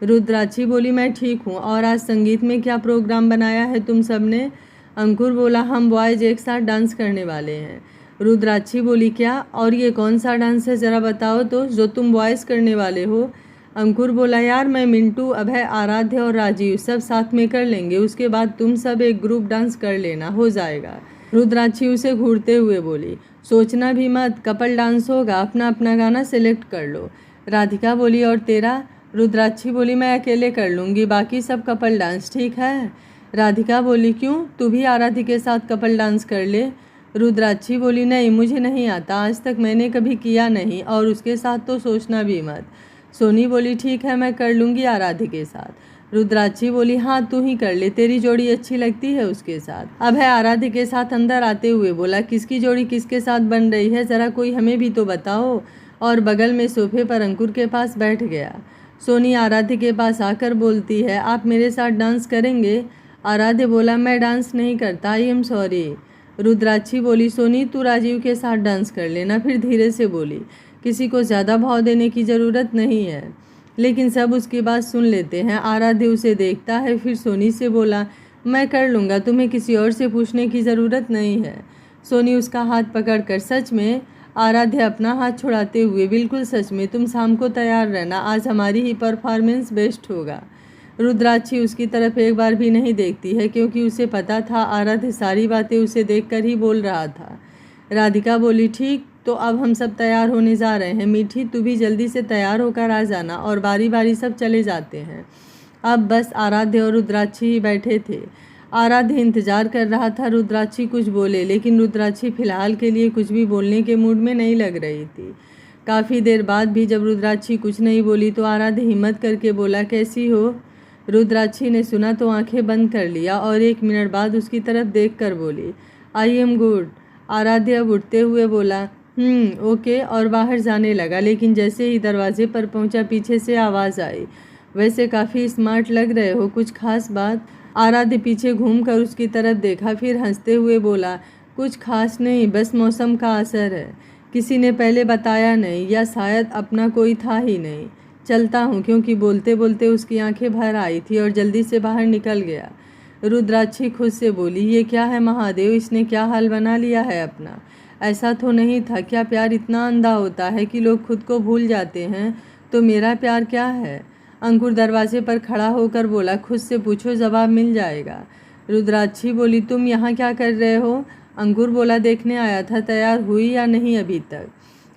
रुद्राक्षी बोली, मैं ठीक हूँ, और आज संगीत में क्या प्रोग्राम बनाया है तुम सब ने? अंकुर बोला, हम बॉयज एक साथ डांस करने वाले हैं। रुद्राक्षी बोली, क्या? और ये कौन सा डांस है, ज़रा बताओ तो, जो तुम बॉयज़ करने वाले हो? अंकुर बोला, यार मैं मिंटू, अभय, आराध्य और राजीव सब साथ में कर लेंगे, उसके बाद तुम सब एक ग्रुप डांस कर लेना, हो जाएगा। रुद्राक्षी उसे घूरते हुए बोली, सोचना भी मत, कपल डांस होगा, अपना अपना गाना सेलेक्ट कर लो। राधिका बोली, और तेरा? रुद्राक्षी बोली, मैं अकेले कर लूँगी, बाकी सब कपल डांस, ठीक है? राधिका बोली, क्यों, तू भी आराध्य के साथ कपल डांस कर ले। रुद्राक्षी बोली, नहीं मुझे नहीं आता, आज तक मैंने कभी किया नहीं, और उसके साथ तो सोचना भी मत। सोनी बोली, ठीक है मैं कर लूँगी आराध्य के साथ। रुद्राक्षी बोली, हाँ तू ही कर ले, तेरी जोड़ी अच्छी लगती है उसके साथ। अभय आराध्य के साथ अंदर आते हुए बोला, किसकी जोड़ी किसके साथ बन रही है, ज़रा कोई हमें भी तो बताओ, और बगल में सोफे पर अंकुर के पास बैठ गया। सोनी आराध्य के पास आकर बोलती है, आप मेरे साथ डांस करेंगे? आराध्य बोला, मैं डांस नहीं करता, आई एम सॉरी। रुद्राक्षी बोली, सोनी तू राजीव के साथ डांस कर लेना। फिर धीरे से बोली, किसी को ज़्यादा भाव देने की ज़रूरत नहीं है। लेकिन सब उसकी बात सुन लेते हैं। आराध्य उसे देखता है, फिर सोनी से बोला, मैं कर लूँगा, तुम्हें किसी और से पूछने की ज़रूरत नहीं है। सोनी उसका हाथ पकड़कर, सच में? आराध्य अपना हाथ छुड़ाते हुए, बिल्कुल सच में, तुम शाम को तैयार रहना, आज हमारी ही परफॉर्मेंस बेस्ट होगा। रुद्राक्षी उसकी तरफ एक बार भी नहीं देखती है, क्योंकि उसे पता था आराध्य सारी बातें उसे देखकर ही बोल रहा था। राधिका बोली, ठीक, तो अब हम सब तैयार होने जा रहे हैं, मीठी तू भी जल्दी से तैयार होकर आ जाना, और बारी बारी सब चले जाते हैं। अब बस आराध्य और रुद्राक्षी ही बैठे थे। आराध्य इंतजार कर रहा था रुद्राक्षी कुछ बोले, लेकिन रुद्राक्षी फिलहाल के लिए कुछ भी बोलने के मूड में नहीं लग रही थी। काफ़ी देर बाद भी जब रुद्राक्षी कुछ नहीं बोली तो आराध्य हिम्मत करके बोला, कैसी हो? रुद्राक्षी ने सुना तो आंखें बंद कर लिया, और 1 मिनट बाद उसकी तरफ देखकर बोली, आई एम गुड। आराध्य अब उठते हुए बोला, ओके, और बाहर जाने लगा। लेकिन जैसे ही दरवाजे पर पहुंचा, पीछे से आवाज़ आई, वैसे काफ़ी स्मार्ट लग रहे हो, कुछ खास बात? आराध्य पीछे घूमकर उसकी तरफ देखा, फिर हंसते हुए बोला, कुछ खास नहीं, बस मौसम का असर है, किसी ने पहले बताया नहीं, या शायद अपना कोई था ही नहीं। चलता हूँ, क्योंकि बोलते बोलते उसकी आंखें भर आई थी और जल्दी से बाहर निकल गया। रुद्राक्षी खुद से बोली, ये क्या है महादेव, इसने क्या हाल बना लिया है अपना? ऐसा तो नहीं था, क्या प्यार इतना अंधा होता है कि लोग खुद को भूल जाते हैं? तो मेरा प्यार क्या है? अंकुर दरवाजे पर खड़ा होकर बोला, खुद से पूछो, जवाब मिल जाएगा। रुद्राक्षी बोली, तुम यहाँ क्या कर रहे हो? अंकुर बोला, देखने आया था, तैयार हुई या नहीं अभी तक?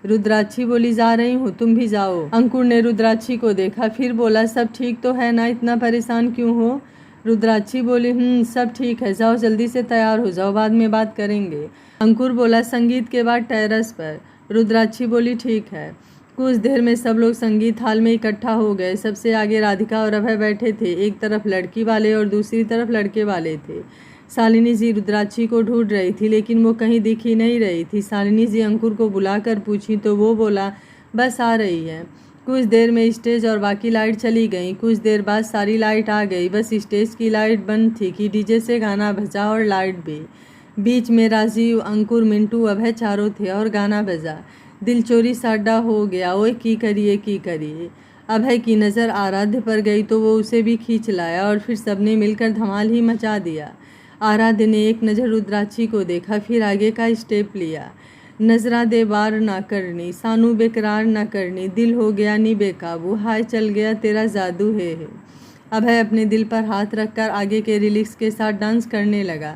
रुद्राक्षी बोली, जा रही हूँ, तुम भी जाओ। अंकुर ने रुद्राक्षी को देखा, फिर बोला, सब ठीक तो है ना, इतना परेशान क्यों हो? रुद्राक्षी बोली सब ठीक है, जाओ जल्दी से तैयार हो जाओ, बाद में बात करेंगे। अंकुर बोला संगीत के बाद टेरेस पर। रुद्राक्षी बोली ठीक है। कुछ देर में सब लोग संगीत हॉल में इकट्ठा हो गए। सबसे आगे राधिका और अभय बैठे थे, एक तरफ लड़की वाले और दूसरी तरफ लड़के वाले थे। शालिनी जी रुद्राक्षी को ढूंढ रही थी लेकिन वो कहीं दिख ही नहीं रही थी। शालिनी जी अंकुर को बुलाकर पूछी तो वो बोला बस आ रही है। कुछ देर में स्टेज और बाकी लाइट चली गई। कुछ देर बाद सारी लाइट आ गई, बस स्टेज की लाइट बंद थी कि डीजे से गाना बजा और लाइट भी। बीच में राजीव, अंकुर, मिंटू, अभय चारों थे और गाना बजा। दिल चोरी साडा हो गया, ओए की करिए। अभय की नज़र आराध्य पर गई तो वो उसे भी खींच लाया और फिर सबने मिलकर धमाल ही मचा दिया। आराध्य ने एक नज़र रुद्राक्षी को देखा, फिर आगे का स्टेप लिया। नजरा दे बार ना करनी, सानू बेकरार ना करनी, दिल हो गया नी बेकाबू, हाय चल गया तेरा जादू है। अभय अपने दिल पर हाथ रखकर आगे के रिलिक्स के साथ डांस करने लगा।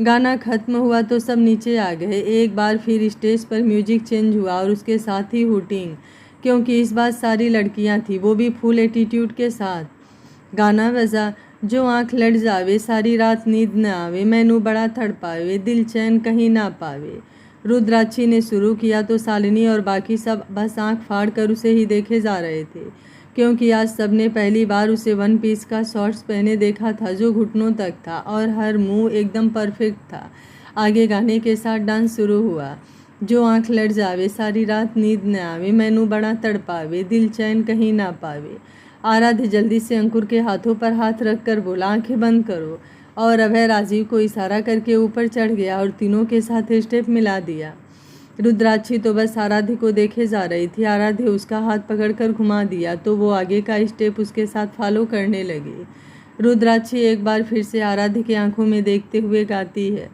गाना खत्म हुआ तो सब नीचे आ गए। एक बार फिर स्टेज पर म्यूजिक चेंज हुआ और उसके साथ ही हुटिंग, क्योंकि इस बार सारी लड़कियां थी, वो भी फुल एटीट्यूड के साथ। गाना बजा, जो आँख लड़ जावे, सारी रात नींद न आवे, मैनू बड़ा तड़पावे, दिल चैन कहीं ना पावे। रुद्राक्षी ने शुरू किया तो शालिनी और बाकी सब बस आंख फाड़ कर उसे ही देखे जा रहे थे, क्योंकि आज सबने पहली बार उसे वन पीस का शॉर्ट्स पहने देखा था जो घुटनों तक था और हर मूव एकदम परफेक्ट था। आगे गाने के साथ डांस शुरू हुआ। जो आंख लड़ जावे, सारी रात नींद न आवे, मैनू बड़ा तड़पावे, दिल चैन कहीं ना पावे। आराध्य जल्दी से अंकुर के हाथों पर हाथ रखकर बोला आंखें बंद करो, और अभय राजीव को इशारा करके ऊपर चढ़ गया और तीनों के साथ स्टेप मिला दिया। रुद्राक्षी तो बस आराध्य को देखे जा रही थी। आराध्य उसका हाथ पकड़कर घुमा दिया तो वो आगे का स्टेप उसके साथ फॉलो करने लगी। रुद्राक्षी एक बार फिर से आराध्य की आंखों में देखते हुए गाती है,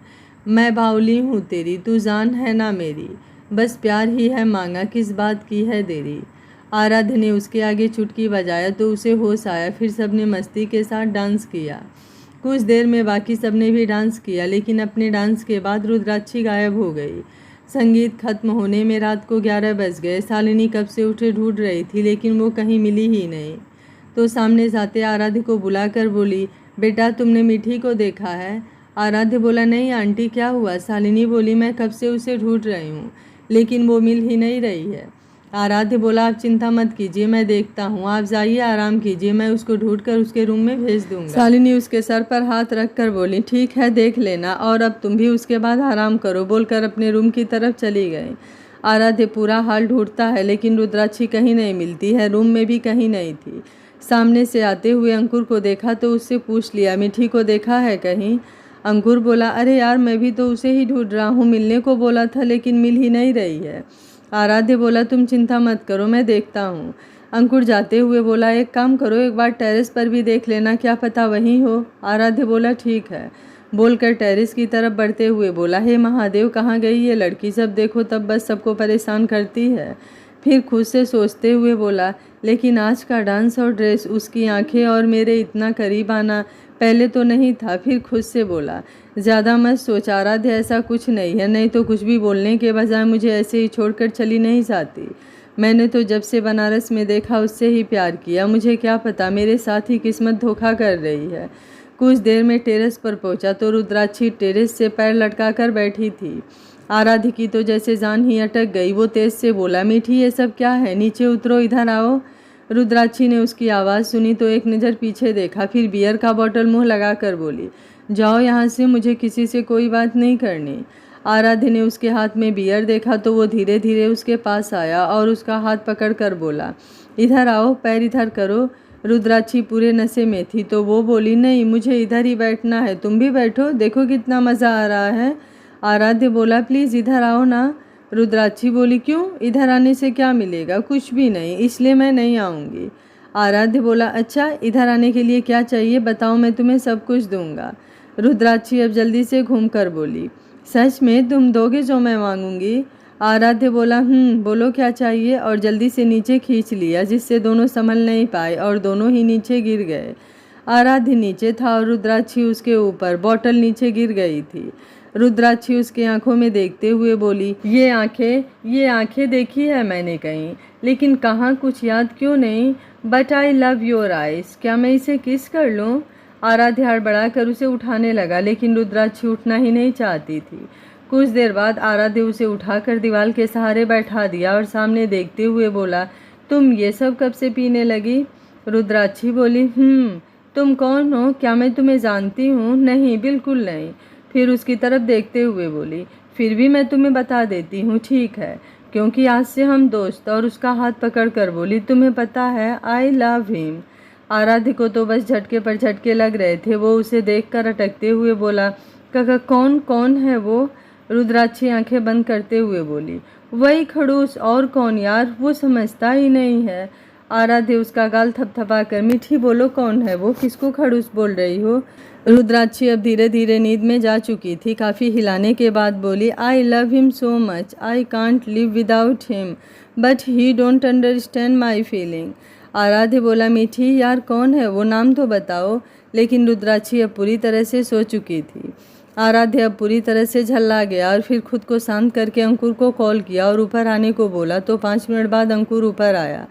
मैं बावली हूँ तेरी, तू जान है ना मेरी, बस प्यार ही है मांगा, किस बात की है देरी। आराध्य ने उसके आगे चुटकी बजाया तो उसे होश आया। फिर सबने मस्ती के साथ डांस किया। कुछ देर में बाकी सबने भी डांस किया, लेकिन अपने डांस के बाद रुद्राक्षी गायब हो गई। संगीत खत्म होने में रात को 11 बज गए। शालिनी कब से उठे ढूंढ रही थी लेकिन वो कहीं मिली ही नहीं, तो सामने जाते आराध्य को बुलाकर बोली, बेटा तुमने मीठी को देखा है? आराध्य बोला, नहीं आंटी, क्या हुआ? शालिनी बोली, मैं कब से उसे ढूंढ रही हूँ लेकिन वो मिल ही नहीं रही है। आराध्य बोला, आप चिंता मत कीजिए, मैं देखता हूँ, आप जाइए आराम कीजिए, मैं उसको ढूंढकर उसके रूम में भेज दूंगा। शालिनी उसके सर पर हाथ रखकर बोली, ठीक है देख लेना, और अब तुम भी उसके बाद आराम करो, बोलकर अपने रूम की तरफ चली गई। आराध्य पूरा हाल ढूंढता है लेकिन रुद्राक्षी कहीं नहीं मिलती है, रूम में भी कहीं नहीं थी। सामने से आते हुए अंकुर को देखा तो उससे पूछ लिया, मीठी को देखा है कहीं? अंकुर बोला, अरे यार मैं भी तो उसे ही ढूंढ रहा हूँ, मिलने को बोला था लेकिन मिल ही नहीं रही है। आराध्य बोला, तुम चिंता मत करो, मैं देखता हूँ। अंकुर जाते हुए बोला, एक काम करो, एक बार टेरेस पर भी देख लेना, क्या पता वहीं हो। आराध्य बोला, ठीक है, बोलकर टेरेस की तरफ बढ़ते हुए बोला, हे महादेव, कहाँ गई ये लड़की? जब देखो तब बस सबको परेशान करती है। फिर खुद से सोचते हुए बोला, लेकिन आज का डांस और ड्रेस, उसकी आंखें और मेरे इतना करीब आना पहले तो नहीं था। फिर खुद से बोला, ज़्यादा मत सोच आराध्य, ऐसा कुछ नहीं है, नहीं तो कुछ भी बोलने के बजाय मुझे ऐसे ही छोड़कर चली नहीं जाती। मैंने तो जब से बनारस में देखा उससे ही प्यार किया, मुझे क्या पता मेरे साथ ही किस्मत धोखा कर रही है। कुछ देर में टेरेस पर पहुंचा तो रुद्राक्षी टेरेस से पैर लटका कर बैठी थी। आराध्य की तो जैसे जान ही अटक गई। वो तेज से बोला, मीठी ये सब क्या है? नीचे उतरो, इधर आओ। रुद्राक्षी ने उसकी आवाज़ सुनी तो एक नज़र पीछे देखा, फिर बियर का बोतल मुंह लगाकर बोली, जाओ यहाँ से, मुझे किसी से कोई बात नहीं करनी। आराध्य ने उसके हाथ में बियर देखा तो वो धीरे धीरे उसके पास आया और उसका हाथ पकड़कर बोला, इधर आओ, पैर इधर करो। रुद्राक्षी पूरे नशे में थी तो वो बोली, नहीं मुझे इधर ही बैठना है, तुम भी बैठो, देखो कितना मज़ा आ रहा है। आराध्य बोला, प्लीज़ इधर आओ ना। रुद्राक्षी बोली, क्यों? इधर आने से क्या मिलेगा? कुछ भी नहीं, इसलिए मैं नहीं आऊँगी। आराध्य बोला, अच्छा इधर आने के लिए क्या चाहिए बताओ, मैं तुम्हें सब कुछ दूंगा। रुद्राक्षी अब जल्दी से घूमकर बोली, सच में तुम दोगे जो मैं मांगूंगी? आराध्य बोला, बोलो क्या चाहिए, और जल्दी से नीचे खींच लिया जिससे दोनों संभल नहीं पाए और दोनों ही नीचे गिर गए। आराध्य नीचे था और रुद्राक्षी उसके ऊपर, बॉटल नीचे गिर गई थी। रुद्राक्षी उसके आंखों में देखते हुए बोली, ये आंखें देखी है मैंने कहीं, लेकिन कहाँ कुछ याद क्यों नहीं, but I love your eyes, क्या मैं इसे किस कर लूँ? आराध्य हड़बड़ाकर उसे उठाने लगा, लेकिन रुद्राक्षी उठना ही नहीं चाहती थी। कुछ देर बाद आराध्य उसे उठाकर दीवार के सहारे बैठा दिया और सामने देखते हुए बोला, तुम ये सब कब से पीने लगी? रुद्राक्षी बोली, तुम कौन हो? क्या मैं तुम्हें जानती हूँ? नहीं, बिल्कुल नहीं। फिर उसकी तरफ देखते हुए बोली, फिर भी मैं तुम्हें बता देती हूँ, ठीक है, क्योंकि आज से हम दोस्त। और उसका हाथ पकड़कर बोली, तुम्हें पता है, आई लव हिम। आराध्य को तो बस झटके पर झटके लग रहे थे। वो उसे देखकर अटकते हुए बोला, काका कौन है वो? रुद्राक्षी आंखें बंद करते हुए बोली, वही खड़ूस, और कौन यार, वो समझता ही नहीं है। आराध्य उसका गाल थपथपाकर, मीठी बोलो, कौन है वो? किसको खड़ूस बोल रही हो? रुद्राक्षी अब धीरे धीरे नींद में जा चुकी थी। काफ़ी हिलाने के बाद बोली, I love him so much, I can't live without him, but he don't understand my feeling. आराध्य बोला, मीठी यार कौन है वो, नाम तो बताओ। लेकिन रुद्राक्षी अब पूरी तरह से सो चुकी थी। आराध्य अब पूरी तरह से झल्ला गया और फिर खुद को शांत करके अंकुर को कॉल किया और ऊपर आने को बोला। तो 5 मिनट बाद अंकुर ऊपर आया।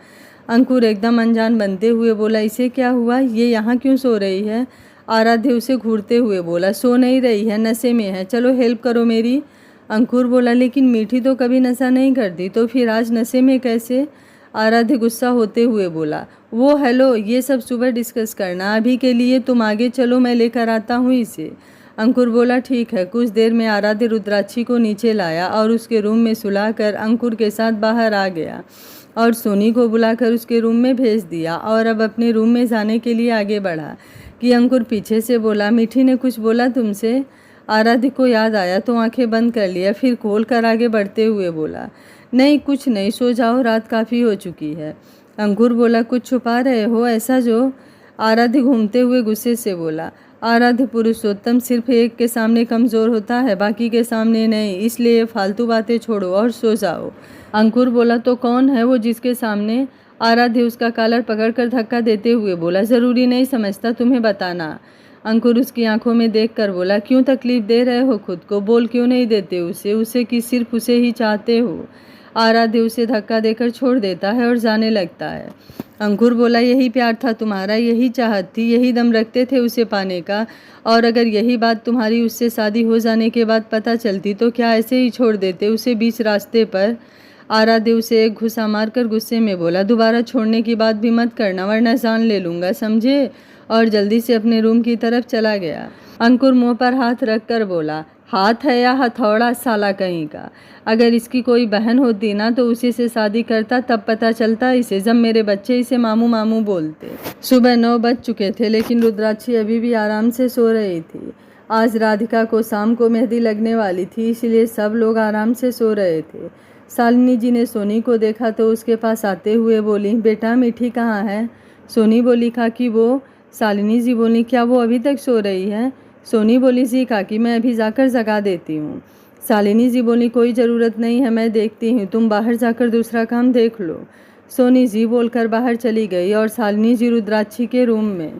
अंकुर एकदम अनजान बनते हुए बोला, इसे क्या हुआ, ये यहाँ क्यों सो रही है? आराध्य उसे घूरते हुए बोला, सो नहीं रही है, नशे में है, चलो हेल्प करो मेरी। अंकुर बोला, लेकिन मीठी तो कभी नशा नहीं करती, तो फिर आज नशे में कैसे? आराध्य गुस्सा होते हुए बोला, वो हेलो, ये सब सुबह डिस्कस करना, अभी के लिए तुम आगे चलो, मैं लेकर आता हूँ इसे। अंकुर बोला, ठीक है। कुछ देर में आराध्य रुद्राक्षी को नीचे लाया और उसके रूम में सुलाकर अंकुर के साथ बाहर आ गया और सोनी को बुलाकर उसके रूम में भेज दिया और अब अपने रूम में जाने के लिए आगे बढ़ा कि अंकुर पीछे से बोला, मीठी ने कुछ बोला तुमसे? आराध्य को याद आया तो आंखें बंद कर लिया, फिर खोल कर आगे बढ़ते हुए बोला, नहीं कुछ नहीं, सो जाओ, रात काफ़ी हो चुकी है। अंकुर बोला, कुछ छुपा रहे हो ऐसा जो? आराध्य घूमते हुए गुस्से से बोला, आराध्य पुरुषोत्तम सिर्फ एक के सामने कमज़ोर होता है, बाकी के सामने नहीं, इसलिए फालतू बातें छोड़ो और सो जाओ। अंकुर बोला, तो कौन है वो जिसके सामने? आराध्य उसका कॉलर पकड़कर धक्का देते हुए बोला, ज़रूरी नहीं समझता तुम्हें बताना। अंकुर उसकी आंखों में देखकर बोला, क्यों तकलीफ़ दे रहे हो खुद को, बोल क्यों नहीं देते उसे कि सिर्फ उसे ही चाहते हो? आराध्य उसे धक्का देकर छोड़ देता है और जाने लगता है। अंकुर बोला, यही प्यार था तुम्हारा, यही चाहत थी, यही दम रखते थे उसे पाने का, और अगर यही बात तुम्हारी उससे शादी हो जाने के बाद पता चलती तो क्या ऐसे ही छोड़ देते उसे बीच रास्ते पर? आराध्य उसे एक घुसा मारकर गुस्से में बोला, दोबारा छोड़ने की बात भी मत करना वरना जान ले लूँगा, समझे? और जल्दी से अपने रूम की तरफ चला गया। अंकुर मुंह पर हाथ रख कर बोला, हाथ है या हथौड़ा साला कहीं का, अगर इसकी कोई बहन होती ना तो उसी से शादी करता, तब पता चलता इसे, जब मेरे बच्चे इसे मामू मामू बोलते। सुबह 9 बज चुके थे लेकिन रुद्राक्षी अभी भी आराम से सो रही थी। आज राधिका को शाम को मेहंदी लगने वाली थी, इसलिए सब लोग आराम से सो रहे थे। शालिनी जी ने सोनी को देखा तो उसके पास आते हुए बोली, बेटा मीठी कहाँ है? सोनी बोली, काकी वो। शालिनी जी बोली, क्या वो अभी तक सो रही है? सोनी बोली, जी काकी, मैं अभी जाकर जगा देती हूँ। शालिनी जी बोली, कोई ज़रूरत नहीं है, मैं देखती हूँ, तुम बाहर जाकर दूसरा काम देख लो। सोनी जी बोलकर बाहर चली गई और शालिनी जी रुद्राक्षी के रूम में।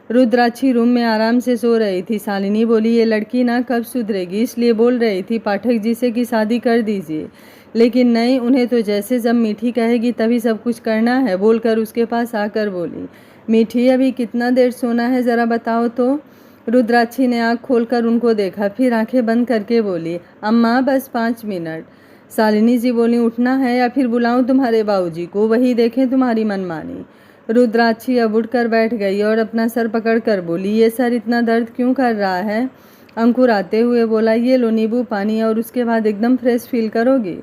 रुद्राक्षी रूम में आराम से सो रही थी। शालिनी बोली, ये लड़की ना कब सुधरेगी, इसलिए बोल रही थी पाठक जी से कि शादी कर दीजिए, लेकिन नहीं, उन्हें तो जैसे जब मीठी कहेगी तभी सब कुछ करना है, बोलकर उसके पास आकर बोली, मीठी अभी कितना देर सोना है, ज़रा बताओ तो। रुद्राक्षी ने आँख खोलकर उनको देखा, फिर आंखें बंद करके बोली, अम्मा बस 5 मिनट। शालिनी जी बोली, उठना है या फिर बुलाऊं तुम्हारे बाबूजी को, वही देखें तुम्हारी मनमानी। रुद्राक्षी अब उठकर बैठ गई और अपना सर पकड़कर बोली, ये सर इतना दर्द क्यों कर रहा है? अंकुर आते हुए बोला, ये लो नींबू पानी और उसके बाद एकदम फ्रेश फील करोगी।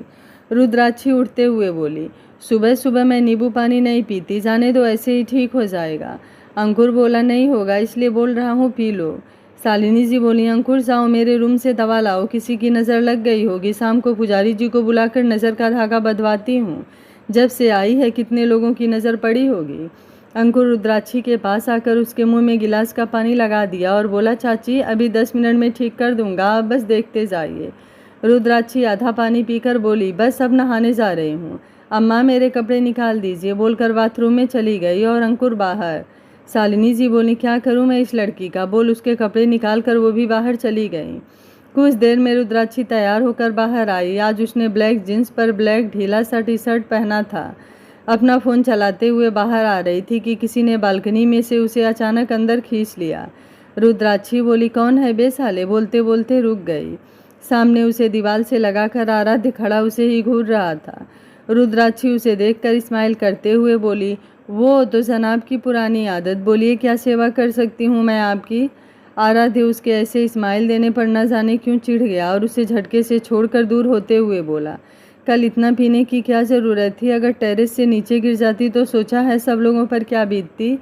रुद्राक्षी उठते हुए बोली, सुबह सुबह मैं नींबू पानी नहीं पीती, जाने दो, ऐसे ही ठीक हो जाएगा। अंकुर बोला, नहीं होगा, इसलिए बोल रहा हूँ, पी लो। शालिनी जी बोली, अंकुर जाओ मेरे रूम से दवा लाओ, किसी की नज़र लग गई होगी, शाम को पुजारी जी को बुलाकर नज़र का धागा बंधवाती हूँ, जब से आई है कितने लोगों की नज़र पड़ी होगी। अंकुर रुद्राक्षी के पास आकर उसके मुंह में गिलास का पानी लगा दिया और बोला, चाची अभी 10 मिनट में ठीक कर दूंगा, आप बस देखते जाइए। रुद्राक्षी आधा पानी पीकर बोली, बस अब नहाने जा रही हूँ, अम्मा मेरे कपड़े निकाल दीजिए, बोलकर बाथरूम में चली गई और अंकुर बाहर। शालिनी जी बोली, क्या करूं मैं इस लड़की का, बोल उसके कपड़े निकाल कर वो भी बाहर चली गई। कुछ देर में रुद्राक्षी तैयार होकर बाहर आई। आज उसने ब्लैक जींस पर ब्लैक ढीला सा टी शर्ट पहना था। अपना फ़ोन चलाते हुए बाहर आ रही थी कि किसी ने बालकनी में से उसे अचानक अंदर खींच लिया। रुद्राक्षी बोली, कौन है बे साले? बोलते बोलते रुक गई। सामने उसे दीवार से लगाकर आराध्य खड़ा उसे ही घूर रहा था। रुद्राक्षी उसे देखकर स्माइल करते हुए बोली, वो तो जनाब की पुरानी आदत, बोलिए क्या सेवा कर सकती हूँ मैं आपकी? आराध्य उसके ऐसे स्माइल देने पर न जाने क्यों चिढ़ गया और उसे झटके से छोड़कर दूर होते हुए बोला, कल इतना पीने की क्या ज़रूरत थी? अगर टेरेस से नीचे गिर जाती तो सोचा है सब लोगों पर क्या बीतती?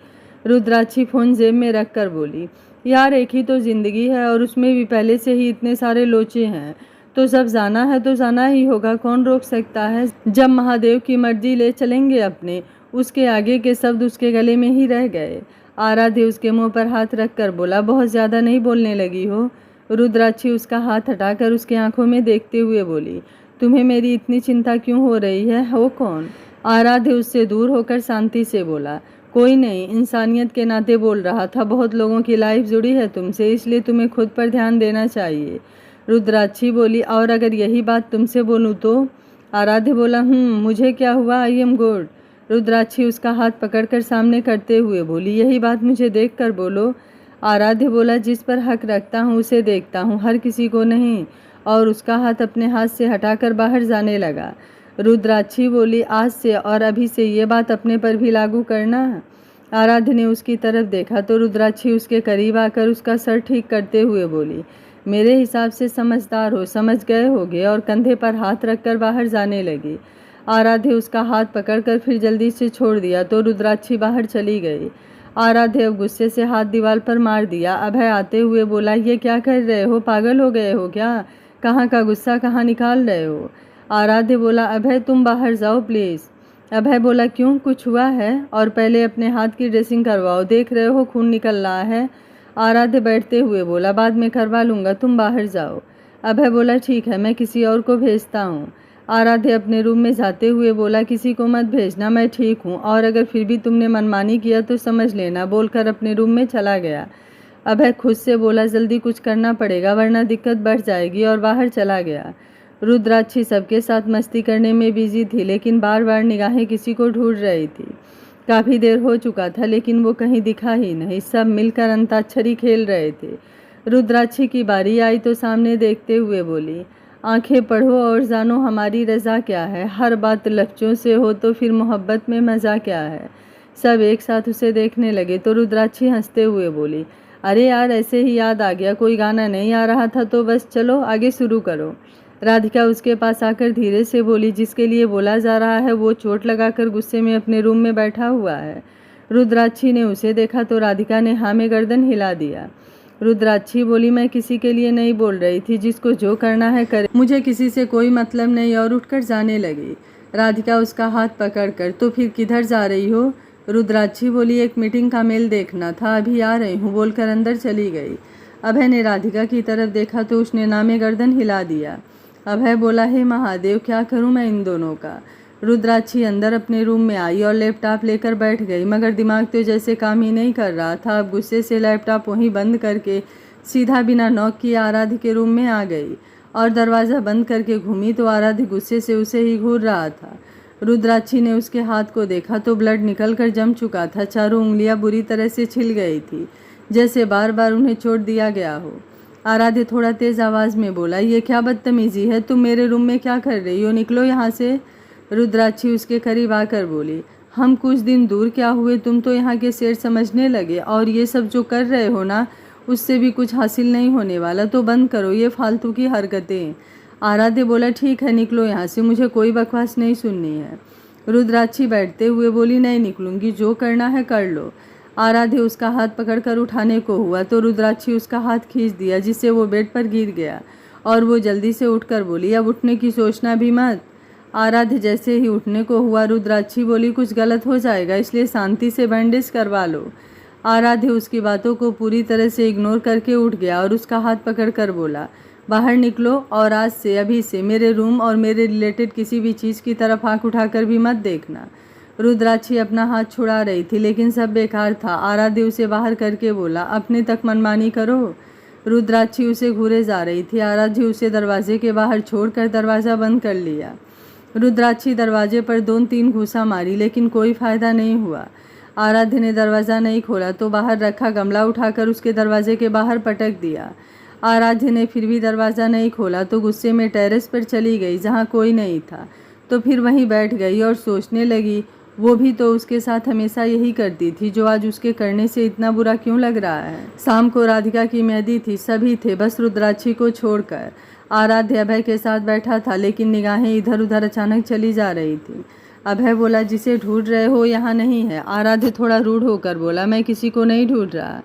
रुद्राक्षी फ़ोन जेब में रख कर बोली, यार एक ही तो ज़िंदगी है और उसमें भी पहले से ही इतने सारे लोचे हैं, तो जब जाना है तो जाना ही होगा, कौन रोक सकता है? जब महादेव की मर्जी ले चलेंगे अपने। उसके आगे के शब्द उसके गले में ही रह गए। आराध्य उसके मुंह पर हाथ रख कर बोला, बहुत ज़्यादा नहीं बोलने लगी हो? रुद्राक्षी उसका हाथ हटाकर उसकी आंखों में देखते हुए बोली, तुम्हें मेरी इतनी चिंता क्यों हो रही है? हो कौन? आराध्य उससे दूर होकर शांति से बोला, कोई नहीं, इंसानियत के नाते बोल रहा था, बहुत लोगों की लाइफ जुड़ी है तुमसे, इसलिए तुम्हें खुद पर ध्यान देना चाहिए। रुद्राक्षी बोली, और अगर यही बात तुमसे बोलूँ तो? आराध्य बोला, मुझे क्या हुआ, आई एम गुड। रुद्राक्षी उसका हाथ पकड़कर सामने करते हुए बोली, यही बात मुझे देखकर बोलो। आराध्य बोला, जिस पर हक रखता हूँ उसे देखता हूँ, हर किसी को नहीं। और उसका हाथ अपने हाथ से हटाकर बाहर जाने लगा। रुद्राक्षी बोली, आज से और अभी से ये बात अपने पर भी लागू करना। आराध्य ने उसकी तरफ देखा तो रुद्राक्षी उसके करीब आकर उसका सर ठीक करते हुए बोली, मेरे हिसाब से समझदार हो, समझ गए होगे, और कंधे पर हाथ रखकर बाहर जाने लगी। आराध्य उसका हाथ पकड़कर फिर जल्दी से छोड़ दिया तो रुद्राक्षी बाहर चली गई। आराध्य अब गुस्से से हाथ दीवार पर मार दिया। अभय आते हुए बोला, ये क्या कर रहे हो, पागल हो गए हो क्या? कहाँ का गुस्सा कहाँ निकाल रहे हो? आराध्य बोला, अभय तुम बाहर जाओ प्लीज़। अभय बोला, क्यों, कुछ हुआ है? और पहले अपने हाथ की ड्रेसिंग करवाओ, देख रहे हो खून निकल रहा है। आराध्य बैठते हुए बोला, बाद में करवा लूँगा, तुम बाहर जाओ। अभय बोला, ठीक है, मैं किसी और को भेजता हूँ। आराध्य अपने रूम में जाते हुए बोला, किसी को मत भेजना, मैं ठीक हूँ, और अगर फिर भी तुमने मनमानी किया तो समझ लेना, बोलकर अपने रूम में चला गया। अभय खुद से बोला, जल्दी कुछ करना पड़ेगा वरना दिक्कत बढ़ जाएगी, और बाहर चला गया। रुद्राक्षी सबके साथ मस्ती करने में बिजी थी, लेकिन बार बार निगाहें किसी को ढूंढ रही थी। काफ़ी देर हो चुका था लेकिन वो कहीं दिखा ही नहीं, सब मिलकर अंताक्षरी खेल रहे थे। रुद्राक्षी की बारी आई तो सामने देखते हुए बोली, आंखें पढ़ो और जानो हमारी रज़ा क्या है, हर बात लफ्ज़ों से हो तो फिर मोहब्बत में मज़ा क्या है। सब एक साथ उसे देखने लगे तो रुद्राक्षी हंसते हुए बोली, अरे यार ऐसे ही याद आ गया, कोई गाना नहीं आ रहा था तो बस चलो आगे शुरू करो। राधिका उसके पास आकर धीरे से बोली, जिसके लिए बोला जा रहा है वो चोट लगाकर गुस्से में अपने रूम में बैठा हुआ है। रुद्राक्षी ने उसे देखा तो राधिका ने हाँ में गर्दन हिला दिया। रुद्राक्षी बोली, मैं किसी के लिए नहीं बोल रही थी, जिसको जो करना है करे, मुझे किसी से कोई मतलब नहीं, और उठकर जाने लगी। राधिका उसका हाथ पकड़कर, तो फिर किधर जा रही हो? रुद्राक्षी बोली, एक मीटिंग का मेल देखना था, अभी आ रही हूँ, बोलकर अंदर चली गई। अभय ने राधिका की तरफ देखा तो उसने नामे गर्दन हिला दिया। अभय बोला, हे महादेव, क्या करूं मैं इन दोनों का? रुद्राक्षी अंदर अपने रूम में आई और लैपटॉप लेकर बैठ गई, मगर दिमाग तो जैसे काम ही नहीं कर रहा था। अब गुस्से से लैपटॉप वहीं बंद करके सीधा बिना नॉक किए आराध्य के रूम में आ गई और दरवाज़ा बंद करके घूमी तो आराध्य गुस्से से उसे ही घूर रहा था। रुद्राक्षी ने उसके हाथ को देखा तो ब्लड निकल कर जम चुका था, चारों उंगलियां बुरी तरह से छिल गई थी, जैसे बार बार उन्हें चोट दिया गया हो। आराध्य थोड़ा तेज आवाज़ में बोला, ये क्या बदतमीजी है, तुम मेरे रूम में क्या कर रही हो, निकलो यहाँ से। रुद्राक्षी उसके करीब आकर बोली, हम कुछ दिन दूर क्या हुए, तुम तो यहाँ के शेर समझने लगे, और ये सब जो कर रहे हो ना उससे भी कुछ हासिल नहीं होने वाला, तो बंद करो ये फालतू की हरकतें। आराध्य बोला, ठीक है निकलो यहाँ से, मुझे कोई बकवास नहीं सुननी है। रुद्राक्षी बैठते हुए बोली, नहीं निकलूंगी, जो करना है कर लो। आराध्य उसका हाथ पकड़कर उठाने को हुआ तो रुद्राक्षी उसका हाथ खींच दिया, जिससे वो बेड पर गिर गया, और वो जल्दी से उठकर बोली, अब उठने की सोचना भी मत। आराध्य जैसे ही उठने को हुआ रुद्राक्षी बोली, कुछ गलत हो जाएगा इसलिए शांति से बैंडेज करवा लो। आराध्य उसकी बातों को पूरी तरह से इग्नोर करके उठ गया और उसका हाथ पकड़कर बोला, बाहर निकलो, और आज से अभी से मेरे रूम और मेरे रिलेटेड किसी भी चीज़ की तरफ आँख उठाकर भी मत देखना। रुद्राक्षी अपना हाथ छुड़ा रही थी लेकिन सब बेकार था। आराध्य उसे बाहर करके बोला, अपने तक मनमानी करो। रुद्राक्षी उसे घूरे जा रही थी। आराध्य उसे दरवाजे के बाहर छोड़कर दरवाज़ा बंद कर लिया। रुद्राक्षी दरवाजे पर 2-3 घूंसा मारी लेकिन कोई फ़ायदा नहीं हुआ। आराध्य ने दरवाज़ा नहीं खोला तो बाहर रखा गमला उठाकर उसके दरवाजे के बाहर पटक दिया। आराध्य ने फिर भी दरवाज़ा नहीं खोला तो गुस्से में टेरेस पर चली गई जहाँ कोई नहीं था, तो फिर वहीं बैठ गई और सोचने लगी वो भी तो उसके साथ हमेशा यही करती थी, जो आज उसके करने से इतना बुरा क्यों लग रहा है। शाम को राधिका की मेहंदी थी, सभी थे बस रुद्राक्षी को छोड़कर। आराध्य अभय के साथ बैठा था लेकिन निगाहें इधर उधर अचानक चली जा रही थी। अभय बोला, जिसे ढूंढ रहे हो यहाँ नहीं है। आराध्य थोड़ा रूढ़ होकर बोला, मैं किसी को नहीं ढूंढ रहा।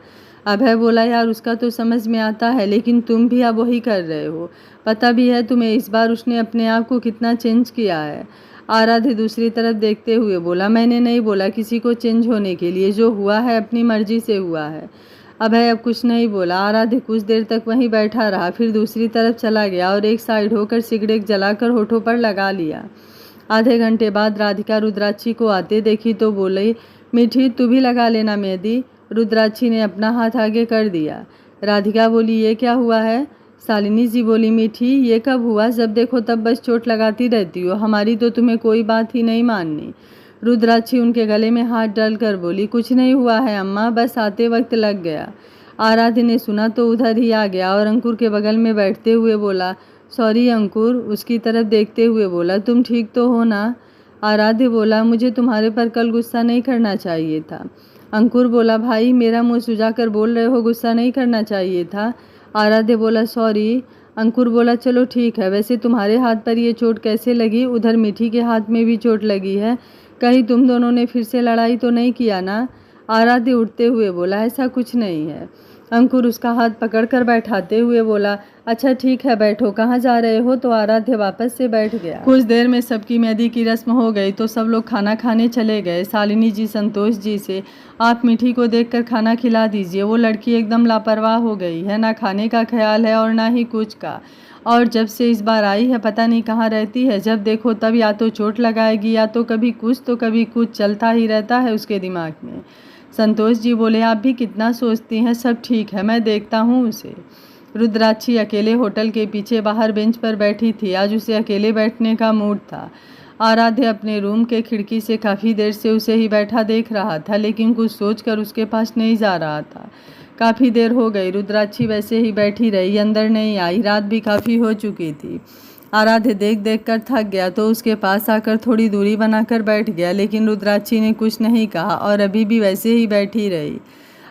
अभय बोला, यार उसका तो समझ में आता है लेकिन तुम भी अब वही कर रहे हो। पता भी है तुम्हें इस बार उसने अपने आप को कितना चेंज किया है। आराध्य दूसरी तरफ देखते हुए बोला, मैंने नहीं बोला किसी को चेंज होने के लिए, जो हुआ है अपनी मर्जी से हुआ है। अभय अब कुछ नहीं बोला। आराध्य कुछ देर तक वहीं बैठा रहा, फिर दूसरी तरफ चला गया और एक साइड होकर सिगरेट जलाकर होठों पर लगा लिया। आधे घंटे बाद राधिका रुद्राक्षी को आते देखी तो बोली, मीठी तू भी लगा लेना मेहंदी। रुद्राक्षी ने अपना हाथ आगे कर दिया। राधिका बोली, ये क्या हुआ है। शालिनी जी बोली, मीठी ये कब हुआ, जब देखो तब बस चोट लगाती रहती हो, हमारी तो तुम्हें कोई बात ही नहीं माननी। रुद्राक्षी उनके गले में हाथ डालकर बोली, कुछ नहीं हुआ है अम्मा, बस आते वक्त लग गया। आराध्य ने सुना तो उधर ही आ गया और अंकुर के बगल में बैठते हुए बोला, सॉरी अंकुर। उसकी तरफ देखते हुए बोला, तुम ठीक तो हो ना। आराध्य बोला, मुझे तुम्हारे पर कल गुस्सा नहीं करना चाहिए था। अंकुर बोला, भाई मेरा मुंह सुझाकर बोल रहे हो, गुस्सा नहीं करना चाहिए था। आराध्य बोला, सॉरी। अंकुर बोला, चलो ठीक है, वैसे तुम्हारे हाथ पर ये चोट कैसे लगी, उधर मीठी के हाथ में भी चोट लगी है, कहीं तुम दोनों ने फिर से लड़ाई तो नहीं किया ना। आराध्य उठते हुए बोला, ऐसा कुछ नहीं है। अंकुर उसका हाथ पकड़कर बैठाते हुए बोला, अच्छा ठीक है बैठो, कहाँ जा रहे हो। तो आराध्य वापस से बैठ गया। कुछ देर में सबकी मेहंदी की रस्म हो गई तो सब लोग खाना खाने चले गए। शालिनी जी संतोष जी से, आप मीठी को देखकर खाना खिला दीजिए, वो लड़की एकदम लापरवाह हो गई है, ना खाने का ख्याल है और ना ही कुछ का, और जब से इस बार आई है पता नहीं कहाँ रहती है, जब देखो तब या तो चोट लगाएगी या तो कभी कुछ चलता ही रहता है उसके दिमाग में। संतोष जी बोले, आप भी कितना सोचती हैं, सब ठीक है, मैं देखता हूँ उसे। रुद्राक्षी अकेले होटल के पीछे बाहर बेंच पर बैठी थी, आज उसे अकेले बैठने का मूड था। आराध्य अपने रूम के खिड़की से काफ़ी देर से उसे ही बैठा देख रहा था लेकिन कुछ सोचकर उसके पास नहीं जा रहा था। काफ़ी देर हो गई, रुद्राक्षी वैसे ही बैठी रही, अंदर नहीं आई, रात भी काफ़ी हो चुकी थी। आराध्य देख देख कर थक गया तो उसके पास आकर थोड़ी दूरी बनाकर बैठ गया, लेकिन रुद्राक्षी ने कुछ नहीं कहा और अभी भी वैसे ही बैठी रही।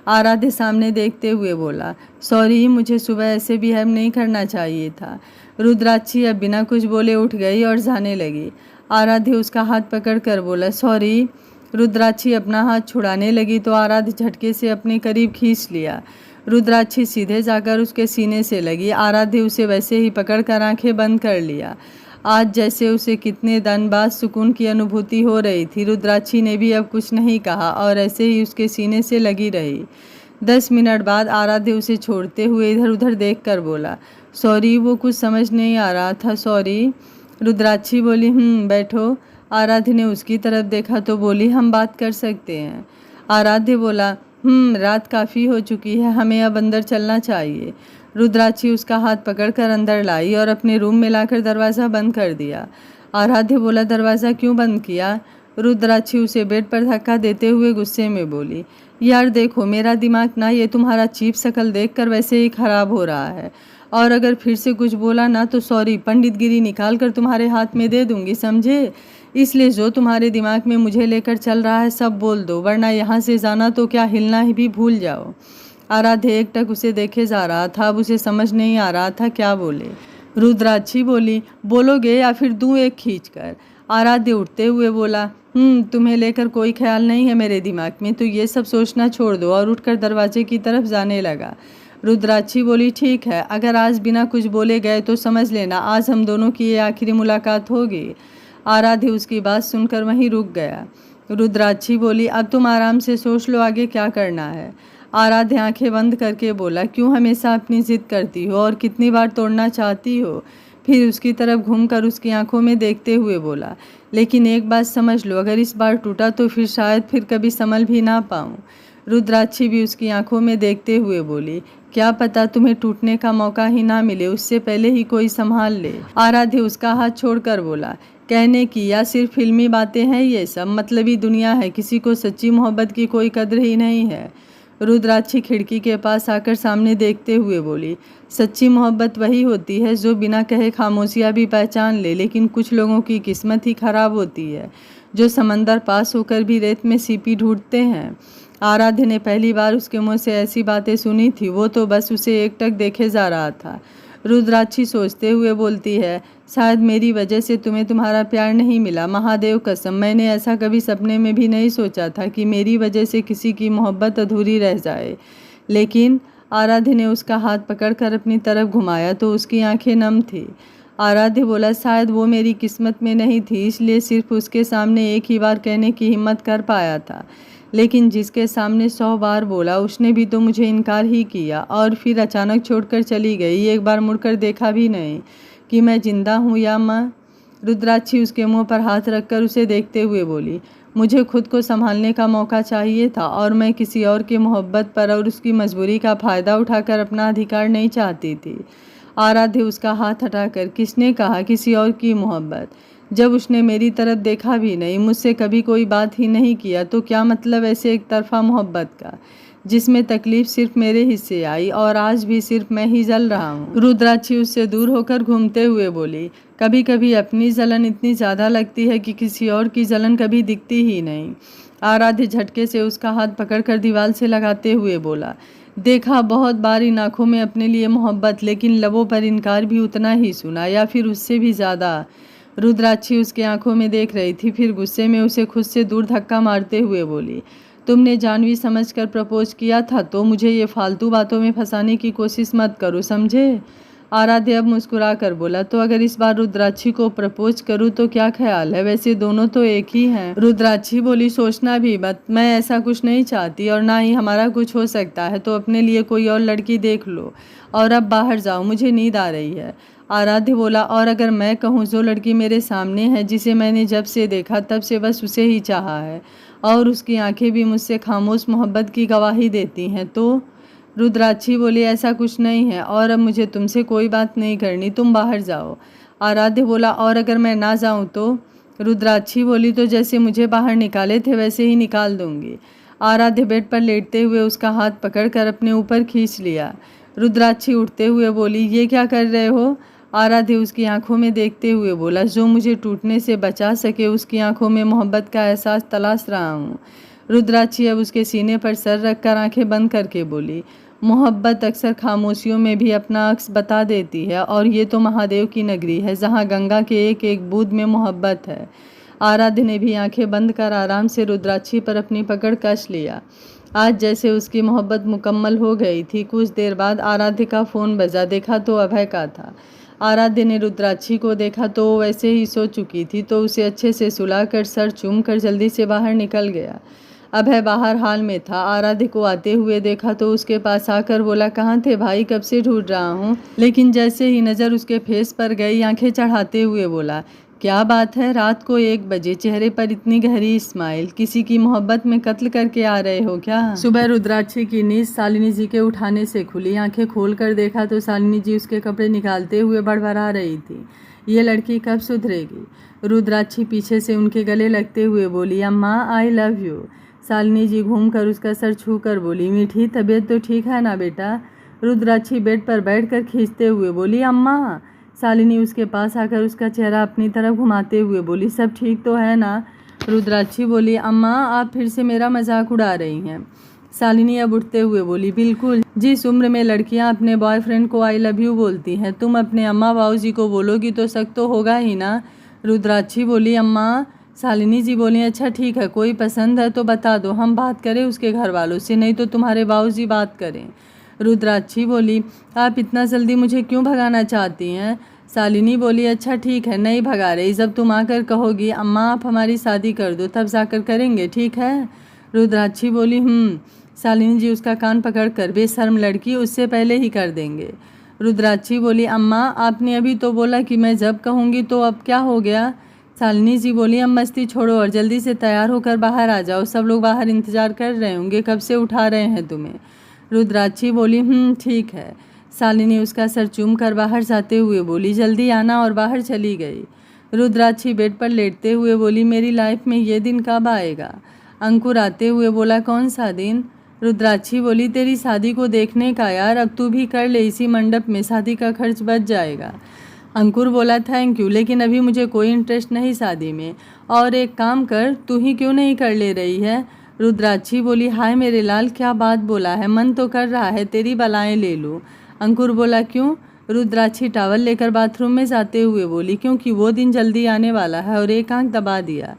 आराध्य सामने देखते हुए बोला, सॉरी, मुझे सुबह ऐसे बिहेव नहीं करना चाहिए था। रुद्राक्षी अब बिना कुछ बोले उठ गई और जाने लगी। आराध्य उसका हाथ पकड़कर बोला, सॉरी। रुद्राक्षी अपना हाथ छुड़ाने लगी तो आराध्य झटके से अपने करीब खींच लिया। रुद्राक्षी सीधे जाकर उसके सीने से लगी। आराध्य उसे वैसे ही पकड़कर आंखें बंद कर लिया। आज जैसे उसे कितने दिन बाद सुकून की अनुभूति हो रही थी। रुद्राक्षी ने भी अब कुछ नहीं कहा और ऐसे ही उसके सीने से लगी रही। 10 मिनट बाद आराध्य उसे छोड़ते हुए इधर उधर देखकर बोला, सॉरी, वो कुछ समझ नहीं आ रहा था, सॉरी। रुद्राक्षी बोली, बैठो। आराध्य ने उसकी तरफ देखा तो बोली, हम बात कर सकते हैं। आराध्य बोला, रात काफ़ी हो चुकी है, हमें अब अंदर चलना चाहिए। रुद्राक्षी उसका हाथ पकड़कर अंदर लाई और अपने रूम में लाकर दरवाज़ा बंद कर दिया। आराध्य बोला, दरवाज़ा क्यों बंद किया। रुद्राक्षी उसे बेड पर धक्का देते हुए गुस्से में बोली, यार देखो, मेरा दिमाग ना ये तुम्हारा चीप शक्ल देखकर वैसे ही ख़राब हो रहा है, और अगर फिर से कुछ बोला ना तो सॉरी, पंडितगिरी निकाल कर तुम्हारे हाथ में दे दूंगी, समझे। इसलिए जो तुम्हारे दिमाग में मुझे लेकर चल रहा है सब बोल दो, वरना यहाँ से जाना तो क्या हिलना ही भी भूल जाओ। आराध्य एकटक उसे देखे जा रहा था, अब उसे समझ नहीं आ रहा था क्या बोले। रुद्राक्षी बोली, बोलोगे या फिर दूं एक खींच कर। आराध्य उठते हुए बोला, तुम्हें लेकर कोई ख्याल नहीं है मेरे दिमाग में, तो ये सब सोचना छोड़ दो, और उठकर दरवाजे की तरफ जाने लगा। रुद्राक्षी बोली, ठीक है, अगर आज बिना कुछ बोले गए तो समझ लेना आज हम दोनों की ये आखिरी मुलाकात होगी। आराध्य उसकी बात सुनकर वहीं रुक गया। रुद्राक्षी बोली, अब तुम आराम से सोच लो आगे क्या करना है। आराध्य आंखें बंद करके बोला, क्यों हमेशा अपनी जिद करती हो और कितनी बार तोड़ना चाहती हो। फिर उसकी तरफ घूमकर उसकी आंखों में देखते हुए बोला, लेकिन एक बात समझ लो, अगर इस बार टूटा तो फिर शायद फिर कभी संभल भी ना पाऊँ। रुद्राक्षी भी उसकी आंखों में देखते हुए बोली, क्या पता तुम्हें टूटने का मौका ही ना मिले, उससे पहले ही कोई संभाल ले। आराध्य उसका हाथ छोड़कर बोला, कहने की या सिर्फ फिल्मी बातें हैं ये सब, मतलबी दुनिया है, किसी को सच्ची मोहब्बत की कोई कद्र ही नहीं है। रुद्राक्षी खिड़की के पास आकर सामने देखते हुए बोली, सच्ची मोहब्बत वही होती है जो बिना कहे खामोशियाँ भी पहचान ले, लेकिन कुछ लोगों की किस्मत ही खराब होती है जो समंदर पास होकर भी रेत में सीपी ढूंढते हैं। आराध्य ने पहली बार उसके मुंह से ऐसी बातें सुनी थी, वो तो बस उसे एकटक देखे जा रहा था। रुद्राक्षी सोचते हुए बोलती है, शायद मेरी वजह से तुम्हें तुम्हारा प्यार नहीं मिला। महादेव कसम, मैंने ऐसा कभी सपने में भी नहीं सोचा था कि मेरी वजह से किसी की मोहब्बत अधूरी रह जाए। लेकिन आराध्य ने उसका हाथ पकड़कर अपनी तरफ घुमाया तो उसकी आंखें नम थी। आराध्य बोला, शायद वो मेरी किस्मत में नहीं थी, इसलिए सिर्फ उसके सामने एक ही बार कहने की हिम्मत कर पाया था। लेकिन जिसके सामने 100 बार बोला उसने भी तो मुझे इनकार ही किया और फिर अचानक छोड़कर चली गई। एक बार मुड़कर देखा भी नहीं कि मैं जिंदा हूँ या मैं। रुद्राक्षी उसके मुंह पर हाथ रखकर उसे देखते हुए बोली, मुझे खुद को संभालने का मौका चाहिए था और मैं किसी और की मोहब्बत पर और उसकी मजबूरी का फ़ायदा उठाकर अपना अधिकार नहीं चाहती थी। आराध्य उसका हाथ हटाकर, किसने कहा किसी और की मोहब्बत? जब उसने मेरी तरफ देखा भी नहीं, मुझसे कभी कोई बात ही नहीं किया, तो क्या मतलब ऐसे एक तरफा मोहब्बत का जिसमें तकलीफ सिर्फ मेरे हिस्से आई और आज भी सिर्फ मैं ही जल रहा हूँ। रुद्राक्षी उससे दूर होकर घूमते हुए बोली, कभी कभी अपनी जलन इतनी ज़्यादा लगती है कि किसी और की जलन कभी दिखती ही नहीं। आराध्य झटके से उसका हाथ पकड़कर दीवार से लगाते हुए बोला, देखा बहुत बार इन आँखों में अपने लिए मोहब्बत, लेकिन लबों पर इनकार भी उतना ही सुना या फिर उससे भी ज़्यादा। रुद्राक्षी उसके आंखों में देख रही थी, फिर गुस्से में उसे खुद से दूर धक्का मारते हुए बोली, तुमने जानवी समझकर प्रपोज किया था तो मुझे ये फालतू बातों में फंसाने की कोशिश मत करो, समझे? आराध्य अब मुस्कुरा कर बोला, तो अगर इस बार रुद्राक्षी को प्रपोज करूँ तो क्या ख्याल है? वैसे दोनों तो एक ही हैं। रुद्राक्षी बोली, सोचना भी मत, मैं ऐसा कुछ नहीं चाहती और ना ही हमारा कुछ हो सकता है, तो अपने लिए कोई और लड़की देख लो और अब बाहर जाओ, मुझे नींद आ रही है। आराध्य बोला, और अगर मैं कहूँ जो लड़की मेरे सामने है, जिसे मैंने जब से देखा तब से बस उसे ही चाहा है और उसकी आंखें भी मुझसे खामोश मोहब्बत की गवाही देती हैं, तो? रुद्राक्षी बोली, ऐसा कुछ नहीं है और अब मुझे तुमसे कोई बात नहीं करनी, तुम बाहर जाओ। आराध्य बोला, और अगर मैं ना जाऊँ तो? रुद्राक्षी बोली, तो जैसे मुझे बाहर निकाले थे वैसे ही निकाल दूंगी। आराध्य बेड पर लेटते हुए उसका हाथ पकड़कर अपने ऊपर खींच लिया। रुद्राक्षी उठते हुए बोली, ये क्या कर रहे हो? आराध्य उसकी आंखों में देखते हुए बोला, जो मुझे टूटने से बचा सके उसकी आंखों में मोहब्बत का एहसास तलाश रहा हूँ। रुद्राक्षी अब उसके सीने पर सर रखकर आंखें बंद करके बोली, मोहब्बत अक्सर खामोशियों में भी अपना अक्स बता देती है और ये तो महादेव की नगरी है जहाँ गंगा के एक एक बूंद में मोहब्बत है। आराध्य ने भी आंखें बंद कर आराम से रुद्राक्षी पर अपनी पकड़ कस लिया। आज जैसे उसकी मोहब्बत मुकम्मल हो गई थी। कुछ देर बाद आराध्य का फ़ोन बजा, देखा तो अभय का था। आराध्य ने रुद्राक्षी को देखा तो वो वैसे ही सो चुकी थी, तो उसे अच्छे से सुलाकर सर चूम कर जल्दी से बाहर निकल गया। अभय बाहर हाल में था। आराध्य को आते हुए देखा तो उसके पास आकर बोला, कहाँ थे भाई, कब से ढूंढ रहा हूँ। लेकिन जैसे ही नज़र उसके फेस पर गई, आंखें चढ़ाते हुए बोला, क्या बात है, रात को 1 बजे चेहरे पर इतनी गहरी स्माइल, किसी की मोहब्बत में कत्ल करके आ रहे हो क्या? सुबह रुद्राक्षी की नींद शालिनी जी के उठाने से खुली। आंखें खोलकर देखा तो शालिनी जी उसके कपड़े निकालते हुए बड़बड़ा रही थी। ये लड़की कब सुधरेगी? रुद्राक्षी पीछे से उनके गले लगते हुए बोली, अम्मा आई लव यू। शालिनी जी घूमकर उसका सर छू कर बोली, मीठी तबीयत तो ठीक है ना बेटा? रुद्राक्षी बेड पर बैठकर खींचते हुए बोली, अम्मा। शालिनी उसके पास आकर उसका चेहरा अपनी तरफ घुमाते हुए बोली, सब ठीक तो है ना? रुद्राक्षी बोली, अम्मा आप फिर से मेरा मजाक उड़ा रही हैं। शालिनी अब उठते हुए बोली, बिल्कुल, जिस उम्र में लड़कियां अपने बॉयफ्रेंड को आई लव यू बोलती हैं, तुम अपने अम्मा बाबू जी को बोलोगी तो शक तो होगा ही ना। रुद्राक्षी बोली, अम्मा। शालिनी जी बोली, अच्छा ठीक है, कोई पसंद है तो बता दो, हम बात करें उसके घर वालों से, नहीं तो तुम्हारे बाबूजी बात करें। रुद्राक्षी बोली, आप इतना जल्दी मुझे क्यों भगाना चाहती हैं? शालिनी बोली, अच्छा ठीक है, नहीं भगा रही, जब तुम आकर कहोगी अम्मा आप हमारी शादी कर दो तब जाकर करेंगे, ठीक है? रुद्राक्षी बोली, शालिनी जी उसका कान पकड़कर, बेशर्म लड़की, उससे पहले ही कर देंगे। रुद्राक्षी बोली, अम्मा आपने अभी तो बोला कि मैं जब कहूँगी, तो अब क्या हो गया? शालिनी जी बोली, अब मस्ती छोड़ो और जल्दी से तैयार होकर बाहर आ जाओ, सब लोग बाहर इंतजार कर रहे होंगे, कब से उठा रहे हैं तुम्हें। रुद्राक्षी बोली, ठीक है। शालिनी उसका सर चूम कर बाहर जाते हुए बोली, जल्दी आना, और बाहर चली गई। रुद्राक्षी बेड पर लेटते हुए बोली, मेरी लाइफ में ये दिन कब आएगा? अंकुर आते हुए बोला, कौन सा दिन? रुद्राक्षी बोली, तेरी शादी को देखने का यार, अब तू भी कर ले, इसी मंडप में शादी का खर्च बच जाएगा। अंकुर बोला, थैंक यू, लेकिन अभी मुझे कोई इंटरेस्ट नहीं शादी में। और एक काम कर, तू ही क्यों नहीं कर ले रही है? रुद्राक्षी बोली, हाय मेरे लाल, क्या बात बोला है, मन तो कर रहा है तेरी बलाएं ले लूँ। अंकुर बोला, क्यों? रुद्राक्षी टॉवल लेकर बाथरूम में जाते हुए बोली, क्योंकि वो दिन जल्दी आने वाला है। और एक आंख दबा दिया।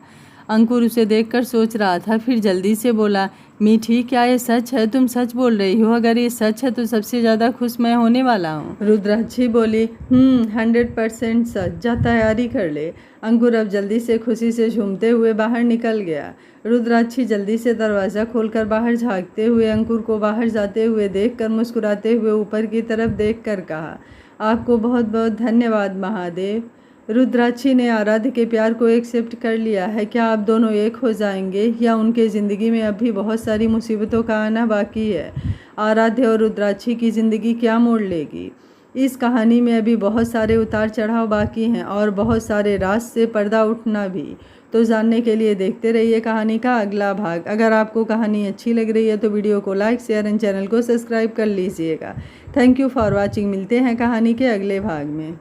अंकुर उसे देखकर सोच रहा था, फिर जल्दी से बोला, मीठी, क्या ये सच है? तुम सच बोल रही हो? अगर ये सच है तो सबसे ज़्यादा खुश मैं होने वाला हूँ। रुद्राक्षी बोली, 100% सच, जा तैयारी कर ले। अंकुर अब जल्दी से खुशी से झूमते हुए बाहर निकल गया। रुद्राक्षी जल्दी से दरवाज़ा खोलकर बाहर झांकते हुए अंकुर को बाहर जाते हुए देखकर मुस्कुराते हुए ऊपर की तरफ देखकर कहा, आपको बहुत बहुत धन्यवाद महादेव। रुद्राक्षी ने आराध्य के प्यार को एक्सेप्ट कर लिया है। क्या आप दोनों एक हो जाएंगे या उनके ज़िंदगी में अभी बहुत सारी मुसीबतों का आना बाकी है? आराध्य और रुद्राक्षी की ज़िंदगी क्या मोड़ लेगी? इस कहानी में अभी बहुत सारे उतार चढ़ाव बाकी हैं और बहुत सारे राज से पर्दा उठना भी। तो जानने के लिए देखते रहिए कहानी का अगला भाग। अगर आपको कहानी अच्छी लग रही है तो वीडियो को लाइक, शेयर एंड चैनल को सब्सक्राइब कर लीजिएगा। Thank you for watching. मिलते हैं कहानी के अगले भाग में।